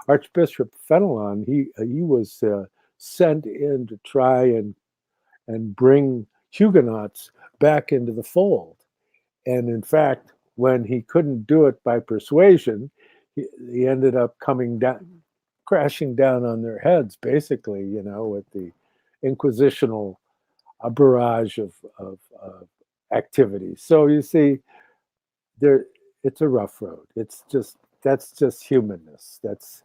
Archbishop Fenelon, he was sent in to try and bring Huguenots back into the fold. And in fact, when he couldn't do it by persuasion, he ended up crashing down on their heads, basically, with the inquisitional barrage of activities. So you see, it's a rough road. That's just humanness. That's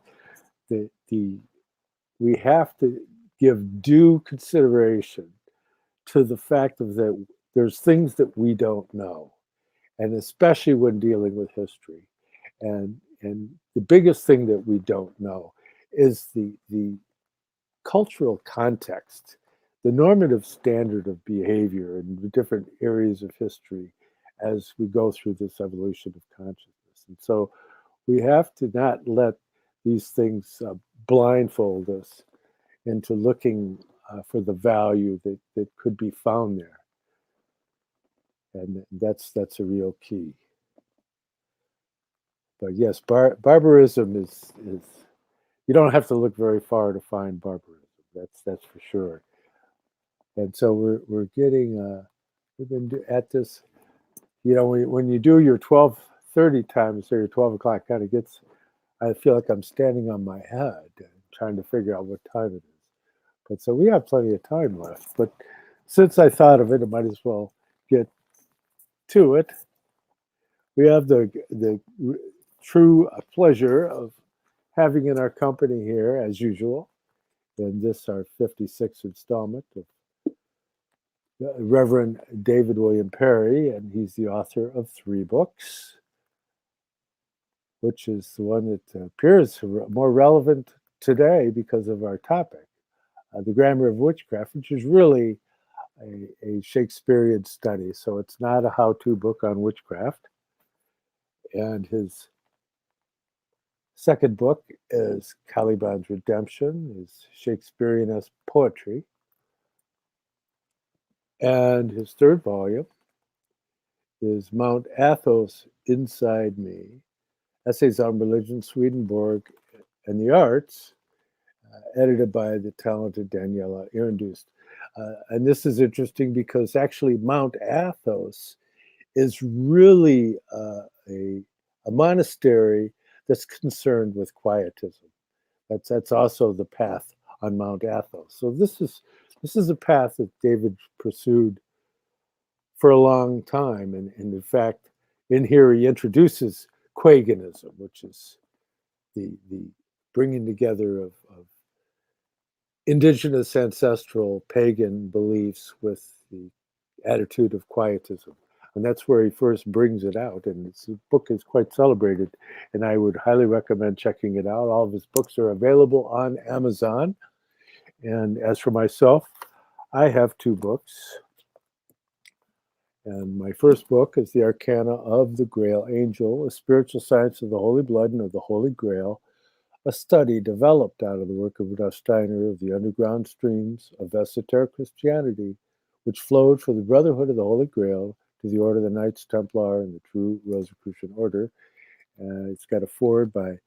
we have to give due consideration to the fact that there's things that we don't know, and especially when dealing with history. And the biggest thing that we don't know is the cultural context, the normative standard of behavior in the different areas of history as we go through this evolution of consciousness. And so we have to not let these things blindfold us into looking for the value that could be found there. And that's a real key. But yes, barbarism is you don't have to look very far to find barbarism. That's for sure. And so we're getting we've been at this. When you do your 12:30 times, or your 12 o'clock, kind of gets. I feel like I'm standing on my head and trying to figure out what time it is. But so we have plenty of time left. But since I thought of it, I might as well get to it. We have the true pleasure of having in our company here, as usual, in this our 56th installment of Reverend David William Parry, and he's the author of 3 books, which is the one that appears more relevant today because of our topic, The Grammar of Witchcraft, which is really a Shakespearean study. So it's not a how-to book on witchcraft. And his second book is Caliban's Redemption, is Shakespearean-esque poetry. And his third volume is Mount Athos Inside Me, Essays on Religion, Swedenborg and the Arts, edited by the talented Daniela Irndust. And this is interesting because actually Mount Athos is really a monastery that's concerned with quietism. That's also the path on Mount Athos. So this is a path that David pursued for a long time. And in fact, in here he introduces Quaganism, which is the bringing together of indigenous ancestral pagan beliefs with the attitude of quietism. And that's where he first brings it out. And this book is quite celebrated, and I would highly recommend checking it out. All of his books are available on Amazon. And as for myself, I have 2 books. And my first book is The Arcana of the Grail Angel, a spiritual science of the Holy Blood and of the Holy Grail, a study developed out of the work of Rudolf Steiner of the underground streams of esoteric Christianity, which flowed from the Brotherhood of the Holy Grail to the Order of the Knights Templar and the True Rosicrucian Order. It's got a foreword by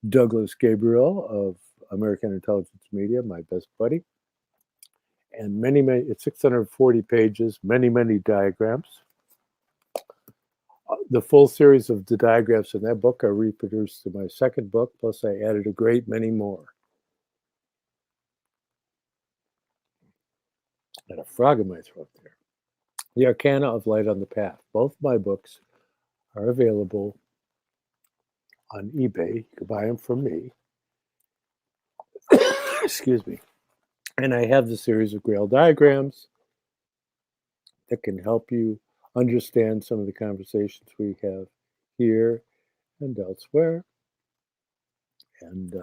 Douglas Gabriel of American Intelligence Media, my best buddy. And it's 640 pages, many diagrams. The full series of the diagrams in that book are reproduced in my second book, plus I added a great many more. Got a frog in my throat there. The Arcana of Light on the Path. Both my books are available on eBay. You can buy them from me. Excuse me. And I have the series of Grail diagrams that can help you understand some of the conversations we have here and elsewhere. And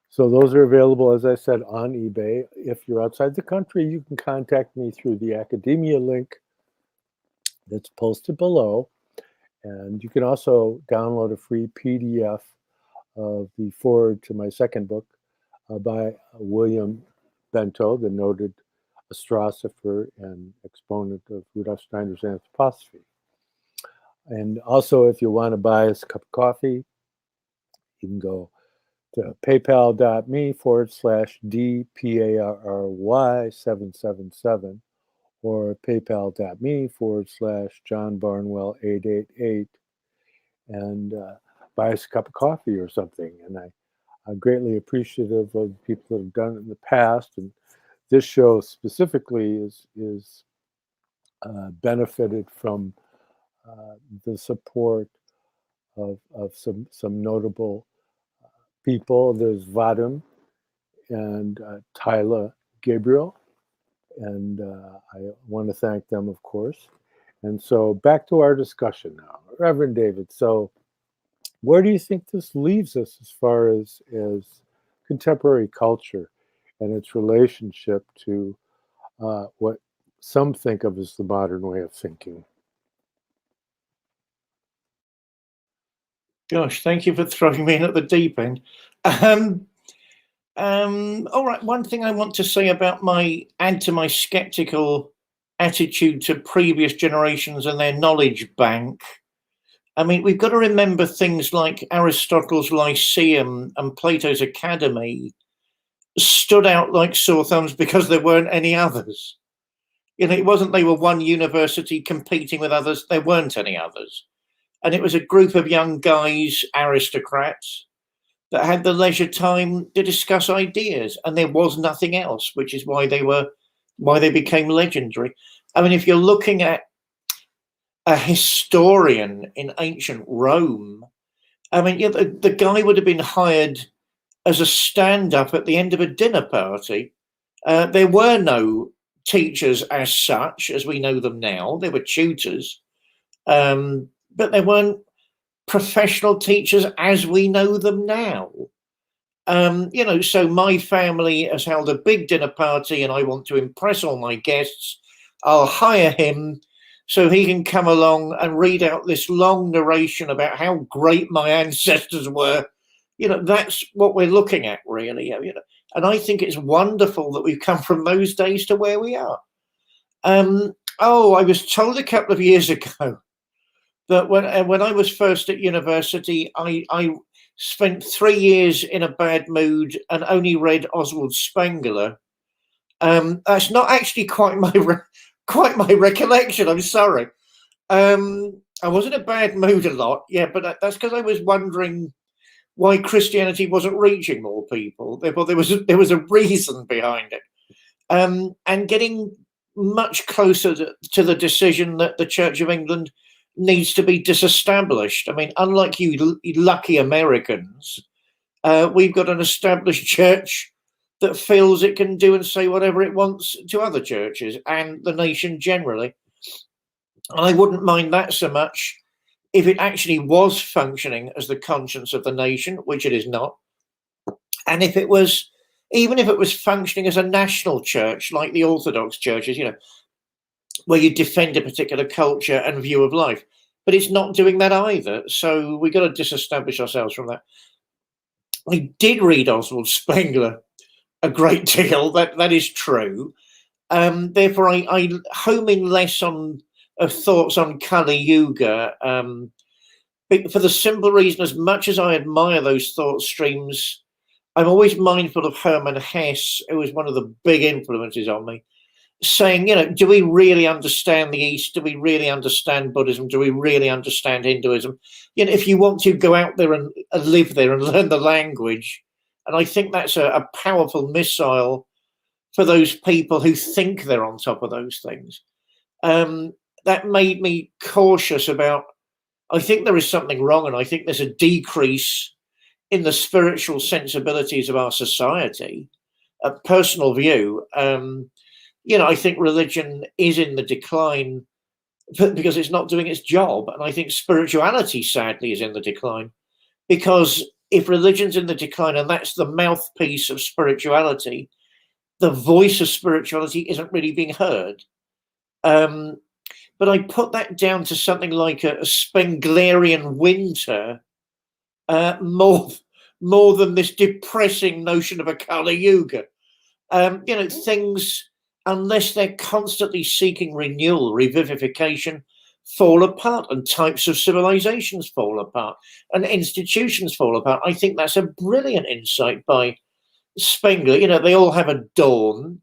so those are available, as I said, on eBay. If you're outside the country, you can contact me through the academia link that's posted below. And you can also download a free PDF of the foreword to my second book by William Bento, the noted astrosopher and exponent of Rudolf Steiner's anthroposophy. And also, if you want to buy us a cup of coffee, you can go to paypal.me/DPARRY777 or paypal.me/JohnBarnwell888 and buy us a cup of coffee or something. And I'm greatly appreciative of the people that have done it in the past. And this show specifically is benefited from the support of some notable people. There's Vadim and Tyler Gabriel, and I want to thank them, of course. And so back to our discussion now. Reverend David, so where do you think this leaves us as far as contemporary culture and its relationship to what some think of as the modern way of thinking? Gosh, thank you for throwing me in at the deep end. All right, one thing I want to say about my skeptical attitude to previous generations and their knowledge bank. I mean, we've got to remember things like Aristotle's Lyceum and Plato's Academy stood out like sore thumbs because there weren't any others. You know, it wasn't they were one university competing with others. There weren't any others. And it was a group of young guys, aristocrats, that had the leisure time to discuss ideas, and there was nothing else, which is why they became legendary. I mean, if you're looking at a historian in ancient Rome, I mean, the guy would have been hired as a stand-up at the end of a dinner party. There were no teachers as such, as we know them now. There were tutors. But they weren't professional teachers as we know them now. You know, so my family has held a big dinner party and I want to impress all my guests. I'll hire him so he can come along and read out this long narration about how great my ancestors were. You know, that's what we're looking at, really. You know, and I think it's wonderful that we've come from those days to where we are. I was told a couple of years ago that when I was first at university, I spent 3 years in a bad mood and only read Oswald Spengler. That's not actually quite my recollection. I'm sorry. I was in a bad mood a lot, yeah, but that's because I was wondering why Christianity wasn't reaching more people. Therefore, there was a reason behind it, and getting much closer to the decision that the Church of England needs to be disestablished. I mean, unlike you lucky Americans, we've got an established church that feels it can do and say whatever it wants to other churches and the nation generally. And I wouldn't mind that so much if it actually was functioning as the conscience of the nation, which it is not. And even if it was functioning as a national church, like the Orthodox churches, you know, where you defend a particular culture and view of life. But it's not doing that either. So we've got to disestablish ourselves from that. I did read Oswald Spengler a great deal. That is true. Therefore, I home in less on thoughts on Kali Yuga, for the simple reason, as much as I admire those thought streams, I'm always mindful of Hermann Hesse, who was one of the big influences on me, saying, do we really understand the East? Do we really understand Buddhism? Do we really understand Hinduism? If you want to go out there and live there and learn the language, and I think that's a powerful missile for those people who think they're on top of those things. That made me cautious about, I think there is something wrong, and I think there's a decrease in the spiritual sensibilities of our society. A personal view, I think religion is in the decline because it's not doing its job. And I think spirituality, sadly, is in the decline, because if religion's in the decline and that's the mouthpiece of spirituality, the voice of spirituality isn't really being heard. But I put that down to something like a Spenglerian winter, more than this depressing notion of a Kali Yuga. Things, unless they're constantly seeking renewal, revivification, fall apart, and types of civilizations fall apart, and institutions fall apart. I think that's a brilliant insight by Spengler. They all have a dawn,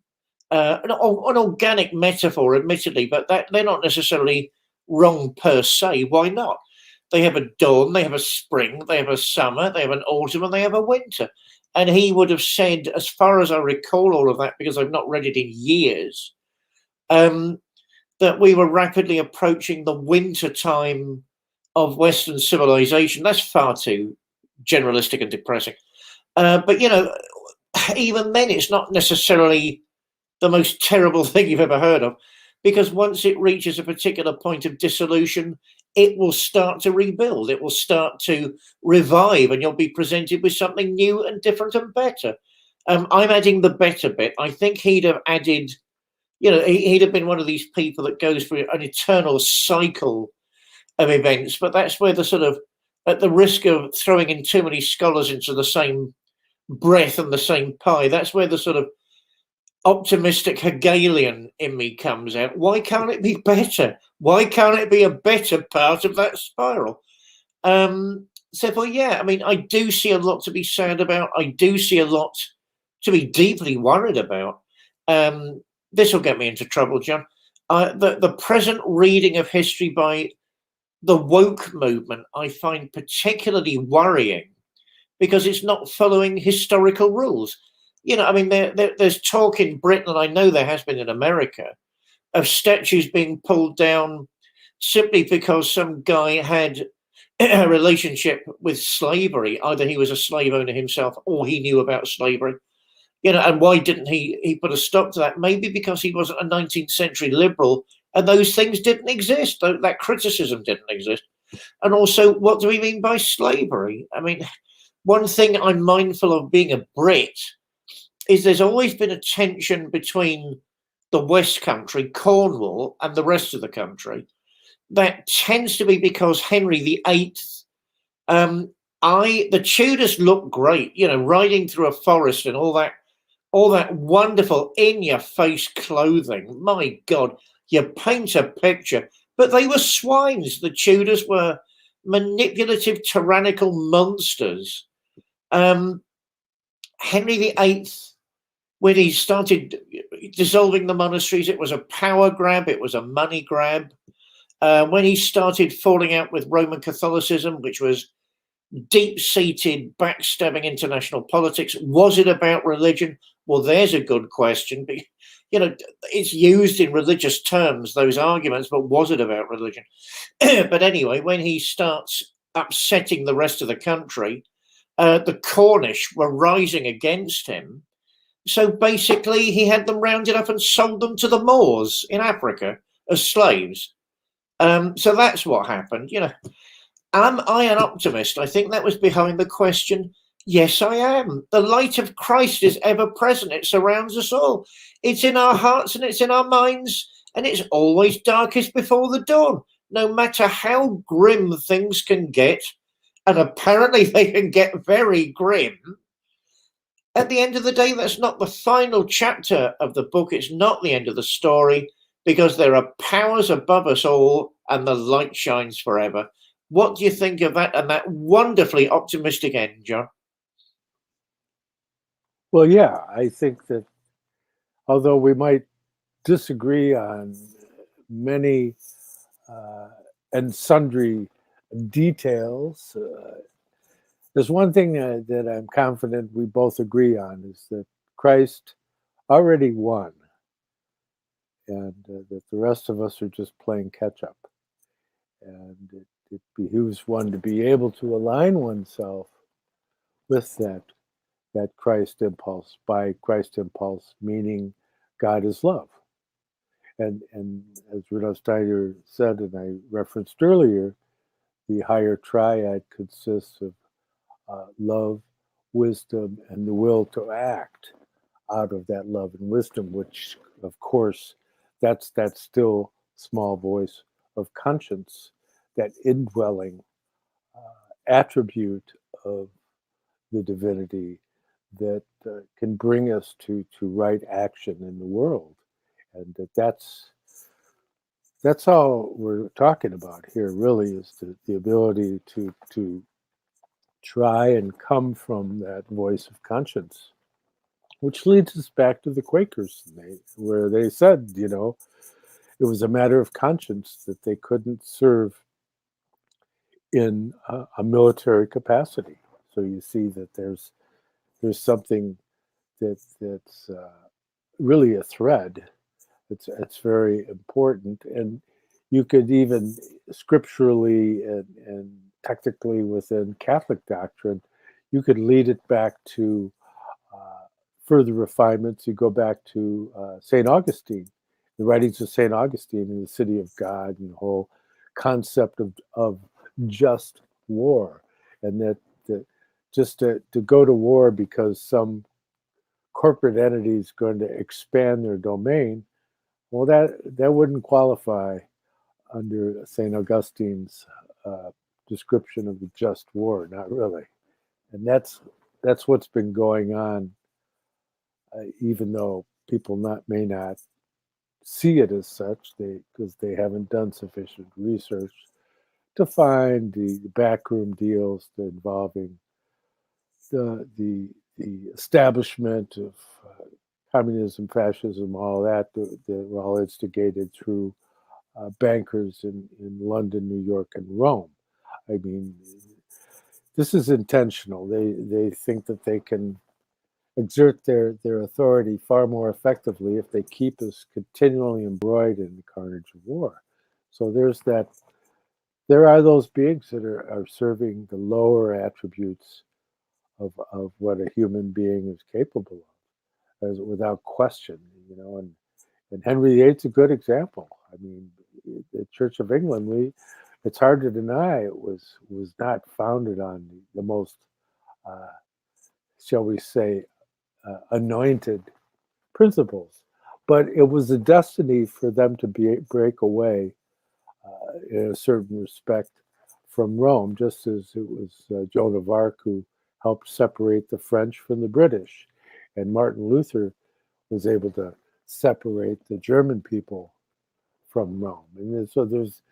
an organic metaphor, admittedly, but they're not necessarily wrong per se. Why not? They have a dawn, they have a spring, they have a summer, they have an autumn, and they have a winter. And he would have said, as far as I recall all of that, because I've not read it in years, that we were rapidly approaching the winter time of Western civilization. That's far too generalistic and depressing. But even then, it's not necessarily the most terrible thing you've ever heard of, because once it reaches a particular point of dissolution, it will start to rebuild, it will start to revive, and you'll be presented with something new and different and better. I'm adding the better bit. I think he'd have added, he'd have been one of these people that goes through an eternal cycle of events, but that's where the sort of, at the risk of throwing in too many scholars into the same breath and the same pie, that's where the sort of optimistic Hegelian in me comes out. Why can't it be better? Why can't it be a better part of that spiral? So, yeah, I mean, I do see a lot to be sad about. I do see a lot to be deeply worried about. This will get me into trouble, John. The present reading of history by the woke movement I find particularly worrying, because it's not following historical rules. I mean, there's talk in Britain, and I know there has been in America, of statues being pulled down simply because some guy had a relationship with slavery. Either he was a slave owner himself or he knew about slavery. And why didn't he put a stop to that? Maybe because he wasn't a 19th century liberal and those things didn't exist. That criticism didn't exist. And also, what do we mean by slavery? I mean, one thing I'm mindful of being a Brit is there's always been a tension between the West Country, Cornwall, and the rest of the country. That tends to be because Henry VIII, the Tudors look great, riding through a forest and all that wonderful in-your-face clothing. My God, you paint a picture. But they were swines. The Tudors were manipulative, tyrannical monsters. Henry VIII, when he started dissolving the monasteries, it was a power grab, it was a money grab. When he started falling out with Roman Catholicism, which was deep-seated, backstabbing international politics, was it about religion? Well, there's a good question. But, it's used in religious terms, those arguments, but was it about religion? But anyway, when he starts upsetting the rest of the country, the Cornish were rising against him. So basically, he had them rounded up and sold them to the Moors in Africa as slaves. So that's what happened. Am I an optimist? I think that was behind the question. Yes, I am. The light of Christ is ever present. It surrounds us all. It's in our hearts and it's in our minds, and it's always darkest before the dawn, no matter how grim things can get. And apparently they can get very grim. At the end of the day, that's not the final chapter of the book. It's not the end of the story, because there are powers above us all and the light shines forever. What do you think of that and that wonderfully optimistic end, John? Well, yeah, I think that although we might disagree on many uh, and sundry details, there's one thing that I'm confident we both agree on is that Christ already won, and that the rest of us are just playing catch up. And it behooves one to be able to align oneself with that Christ impulse. By Christ impulse, meaning God is love. And as Rudolf Steiner said, and I referenced earlier, the higher triad consists of love, wisdom, and the will to act out of that love and wisdom, which, of course, that's that still small voice of conscience, that indwelling attribute of the divinity that can bring us to right action in the world, and that's all we're talking about here. Really, is the ability to try and come from that voice of conscience, which leads us back to the Quakers, where they said, it was a matter of conscience that they couldn't serve in a military capacity. So you see that there's something that's really a thread. It's very important, and you could even scripturally and technically within Catholic doctrine, you could lead it back to further refinements. You go back to St. Augustine, the writings of St. Augustine in the City of God, and the whole concept of just war, and that just to go to war because some corporate entity is going to expand their domain, well, that wouldn't qualify under St. Augustine's description of the just war, not really. And that's what's been going on, even though people may not see it as such, because they haven't done sufficient research to find the backroom deals involving the establishment of communism, fascism, all that were all instigated through bankers in London, New York, and Rome. I mean, this is intentional. They think that they can exert their authority far more effectively if they keep us continually embroiled in the carnage of war. So there are those beings that are serving the lower attributes of what a human being is capable of, as without question, and Henry VIII's a good example. I mean, the Church of England, it's hard to deny it was not founded on the most, uh, shall we say, anointed principles, but it was a destiny for them to break away in a certain respect from Rome, just as it was Joan of Arc who helped separate the French from the British, and Martin Luther was able to separate the German people from Rome. And so there's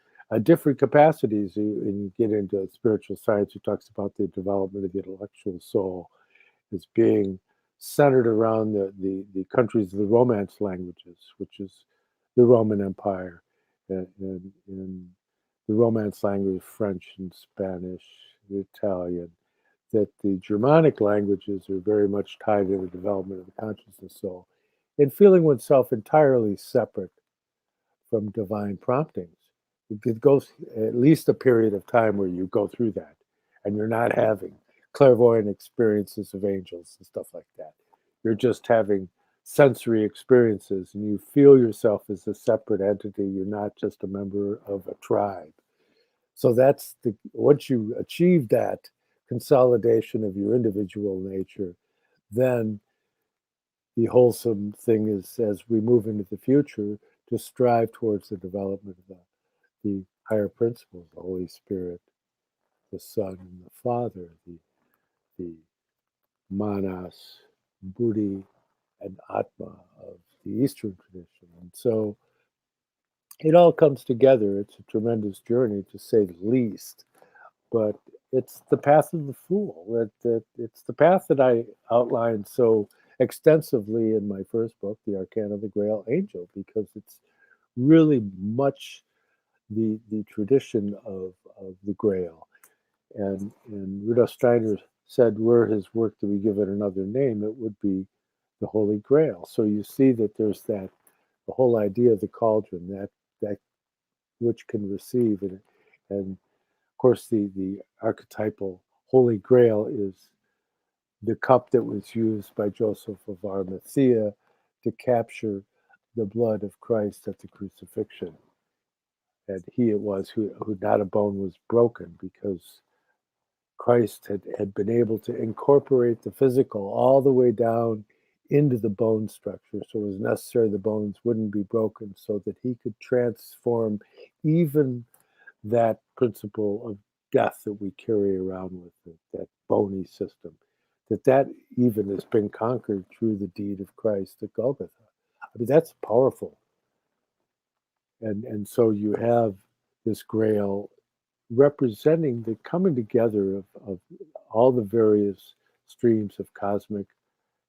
different capacities. And you get into spiritual science, who talks about the development of the intellectual soul as being centered around the countries of the Romance languages, which is the Roman Empire, and the Romance language, French and Spanish, Italian, that the Germanic languages are very much tied to the development of the consciousness soul, and feeling oneself entirely separate from divine promptings. It goes at least a period of time where you go through that, and you're not having clairvoyant experiences of angels and stuff like that. You're just having sensory experiences, and you feel yourself as a separate entity. You're not just a member of a tribe. So once you achieve that consolidation of your individual nature, then the wholesome thing is, as we move into the future, to strive towards the development of the higher principles, the Holy Spirit, the Son, and the Father, the Manas, Buddhi, and Atma of the Eastern tradition. And so it all comes together. It's a tremendous journey, to say the least. But it's the path of the fool. It's the path that I outlined so extensively in my first book, The Arcana of the Grail Angel, because it's really much the tradition of the Grail. And Rudolf Steiner said, were his work to be given another name, it would be the Holy Grail. So you see that there's the whole idea of the cauldron, that which can receive. And of course, the archetypal Holy Grail is the cup that was used by Joseph of Arimathea to capture the blood of Christ at the crucifixion. And he it was who not a bone was broken, because Christ had been able to incorporate the physical all the way down into the bone structure. So it was necessary the bones wouldn't be broken, so that he could transform even that principle of death that we carry around with it, that bony system, that even has been conquered through the deed of Christ at Golgotha. I mean, that's powerful. And so you have this Grail representing the coming together of all the various streams of cosmic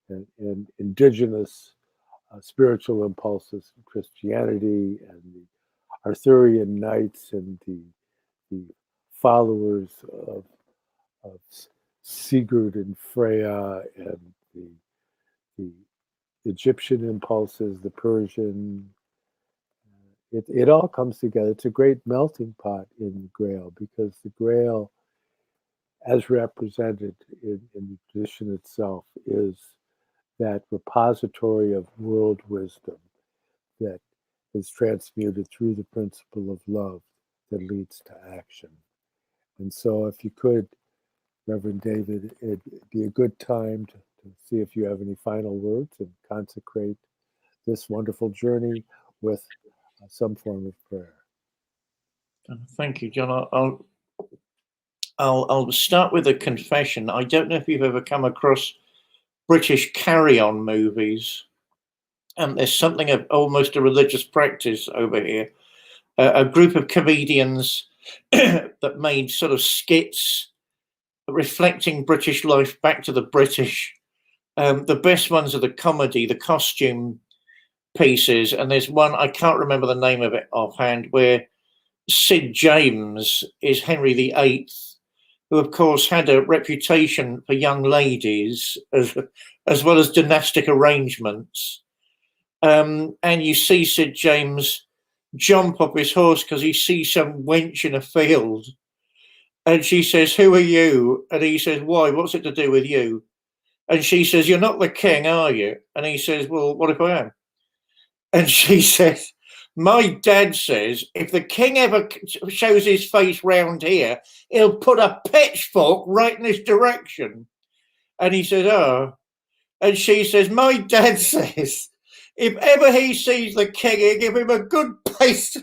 and indigenous spiritual impulses in Christianity, and the Arthurian knights, and the followers of Sigurd and Freya, and the Egyptian impulses, the Persian. It all comes together. It's a great melting pot in the Grail, because the Grail, as represented in the tradition itself, is that repository of world wisdom that is transmuted through the principle of love that leads to action. And so if you could, Reverend David, it'd be a good time to see if you have any final words and consecrate this wonderful journey with some form of prayer. Thank you, John. I'll start with a confession. I don't know if you've ever come across British carry-on movies, and there's something of almost a religious practice over here. A group of comedians that made sort of skits reflecting British life back to the British. The best ones are the comedy, the costume pieces, and there's one, I can't remember the name of it offhand, where Sid James is Henry VIII, who of course had a reputation for young ladies as well as dynastic arrangements. And you see Sid James jump off his horse because he sees some wench in a field, and she says, "Who are you?" And he says, "Why? What's it to do with you?" And she says, "You're not the king, are you?" And he says, "Well, what if I am?" And she says, "My dad says if the king ever shows his face round here, he'll put a pitchfork right in his direction." And he says, "Oh." And she says, "My dad says if ever he sees the king, he'll give him a good paste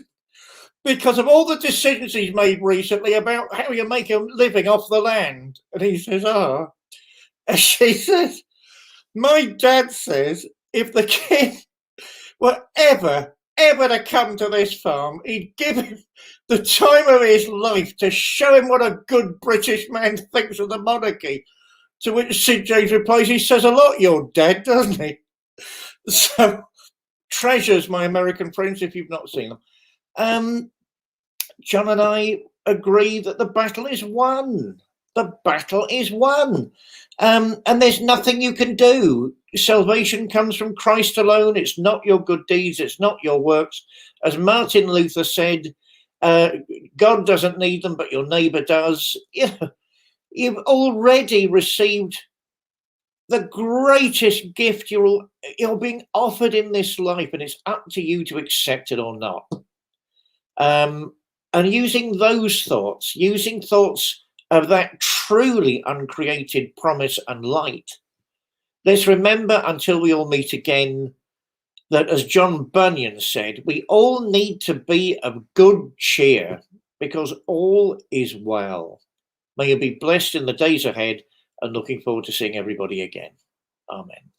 because of all the decisions he's made recently about how you make a living off the land." And he says, "Oh." And she says, "My dad says if the king were ever to come to this farm, he'd give him the time of his life to show him what a good British man thinks of the monarchy." To which Sid James replies, "He says a lot, your dad, doesn't he?" So, treasures, my American friends, if you've not seen them. John and I agree that the battle is won. The battle is won. And there's nothing you can do. Salvation comes from Christ alone. It's not your good deeds. It's not your works. As Martin Luther said, God doesn't need them, but your neighbor does. You've already received the greatest gift you're being offered in this life, and it's up to you to accept it or not. And using those thoughts, using thoughts of that truly uncreated promise and light, let's remember until we all meet again that, as John Bunyan said, we all need to be of good cheer because all is well. May you be blessed in the days ahead, and looking forward to seeing everybody again. Amen.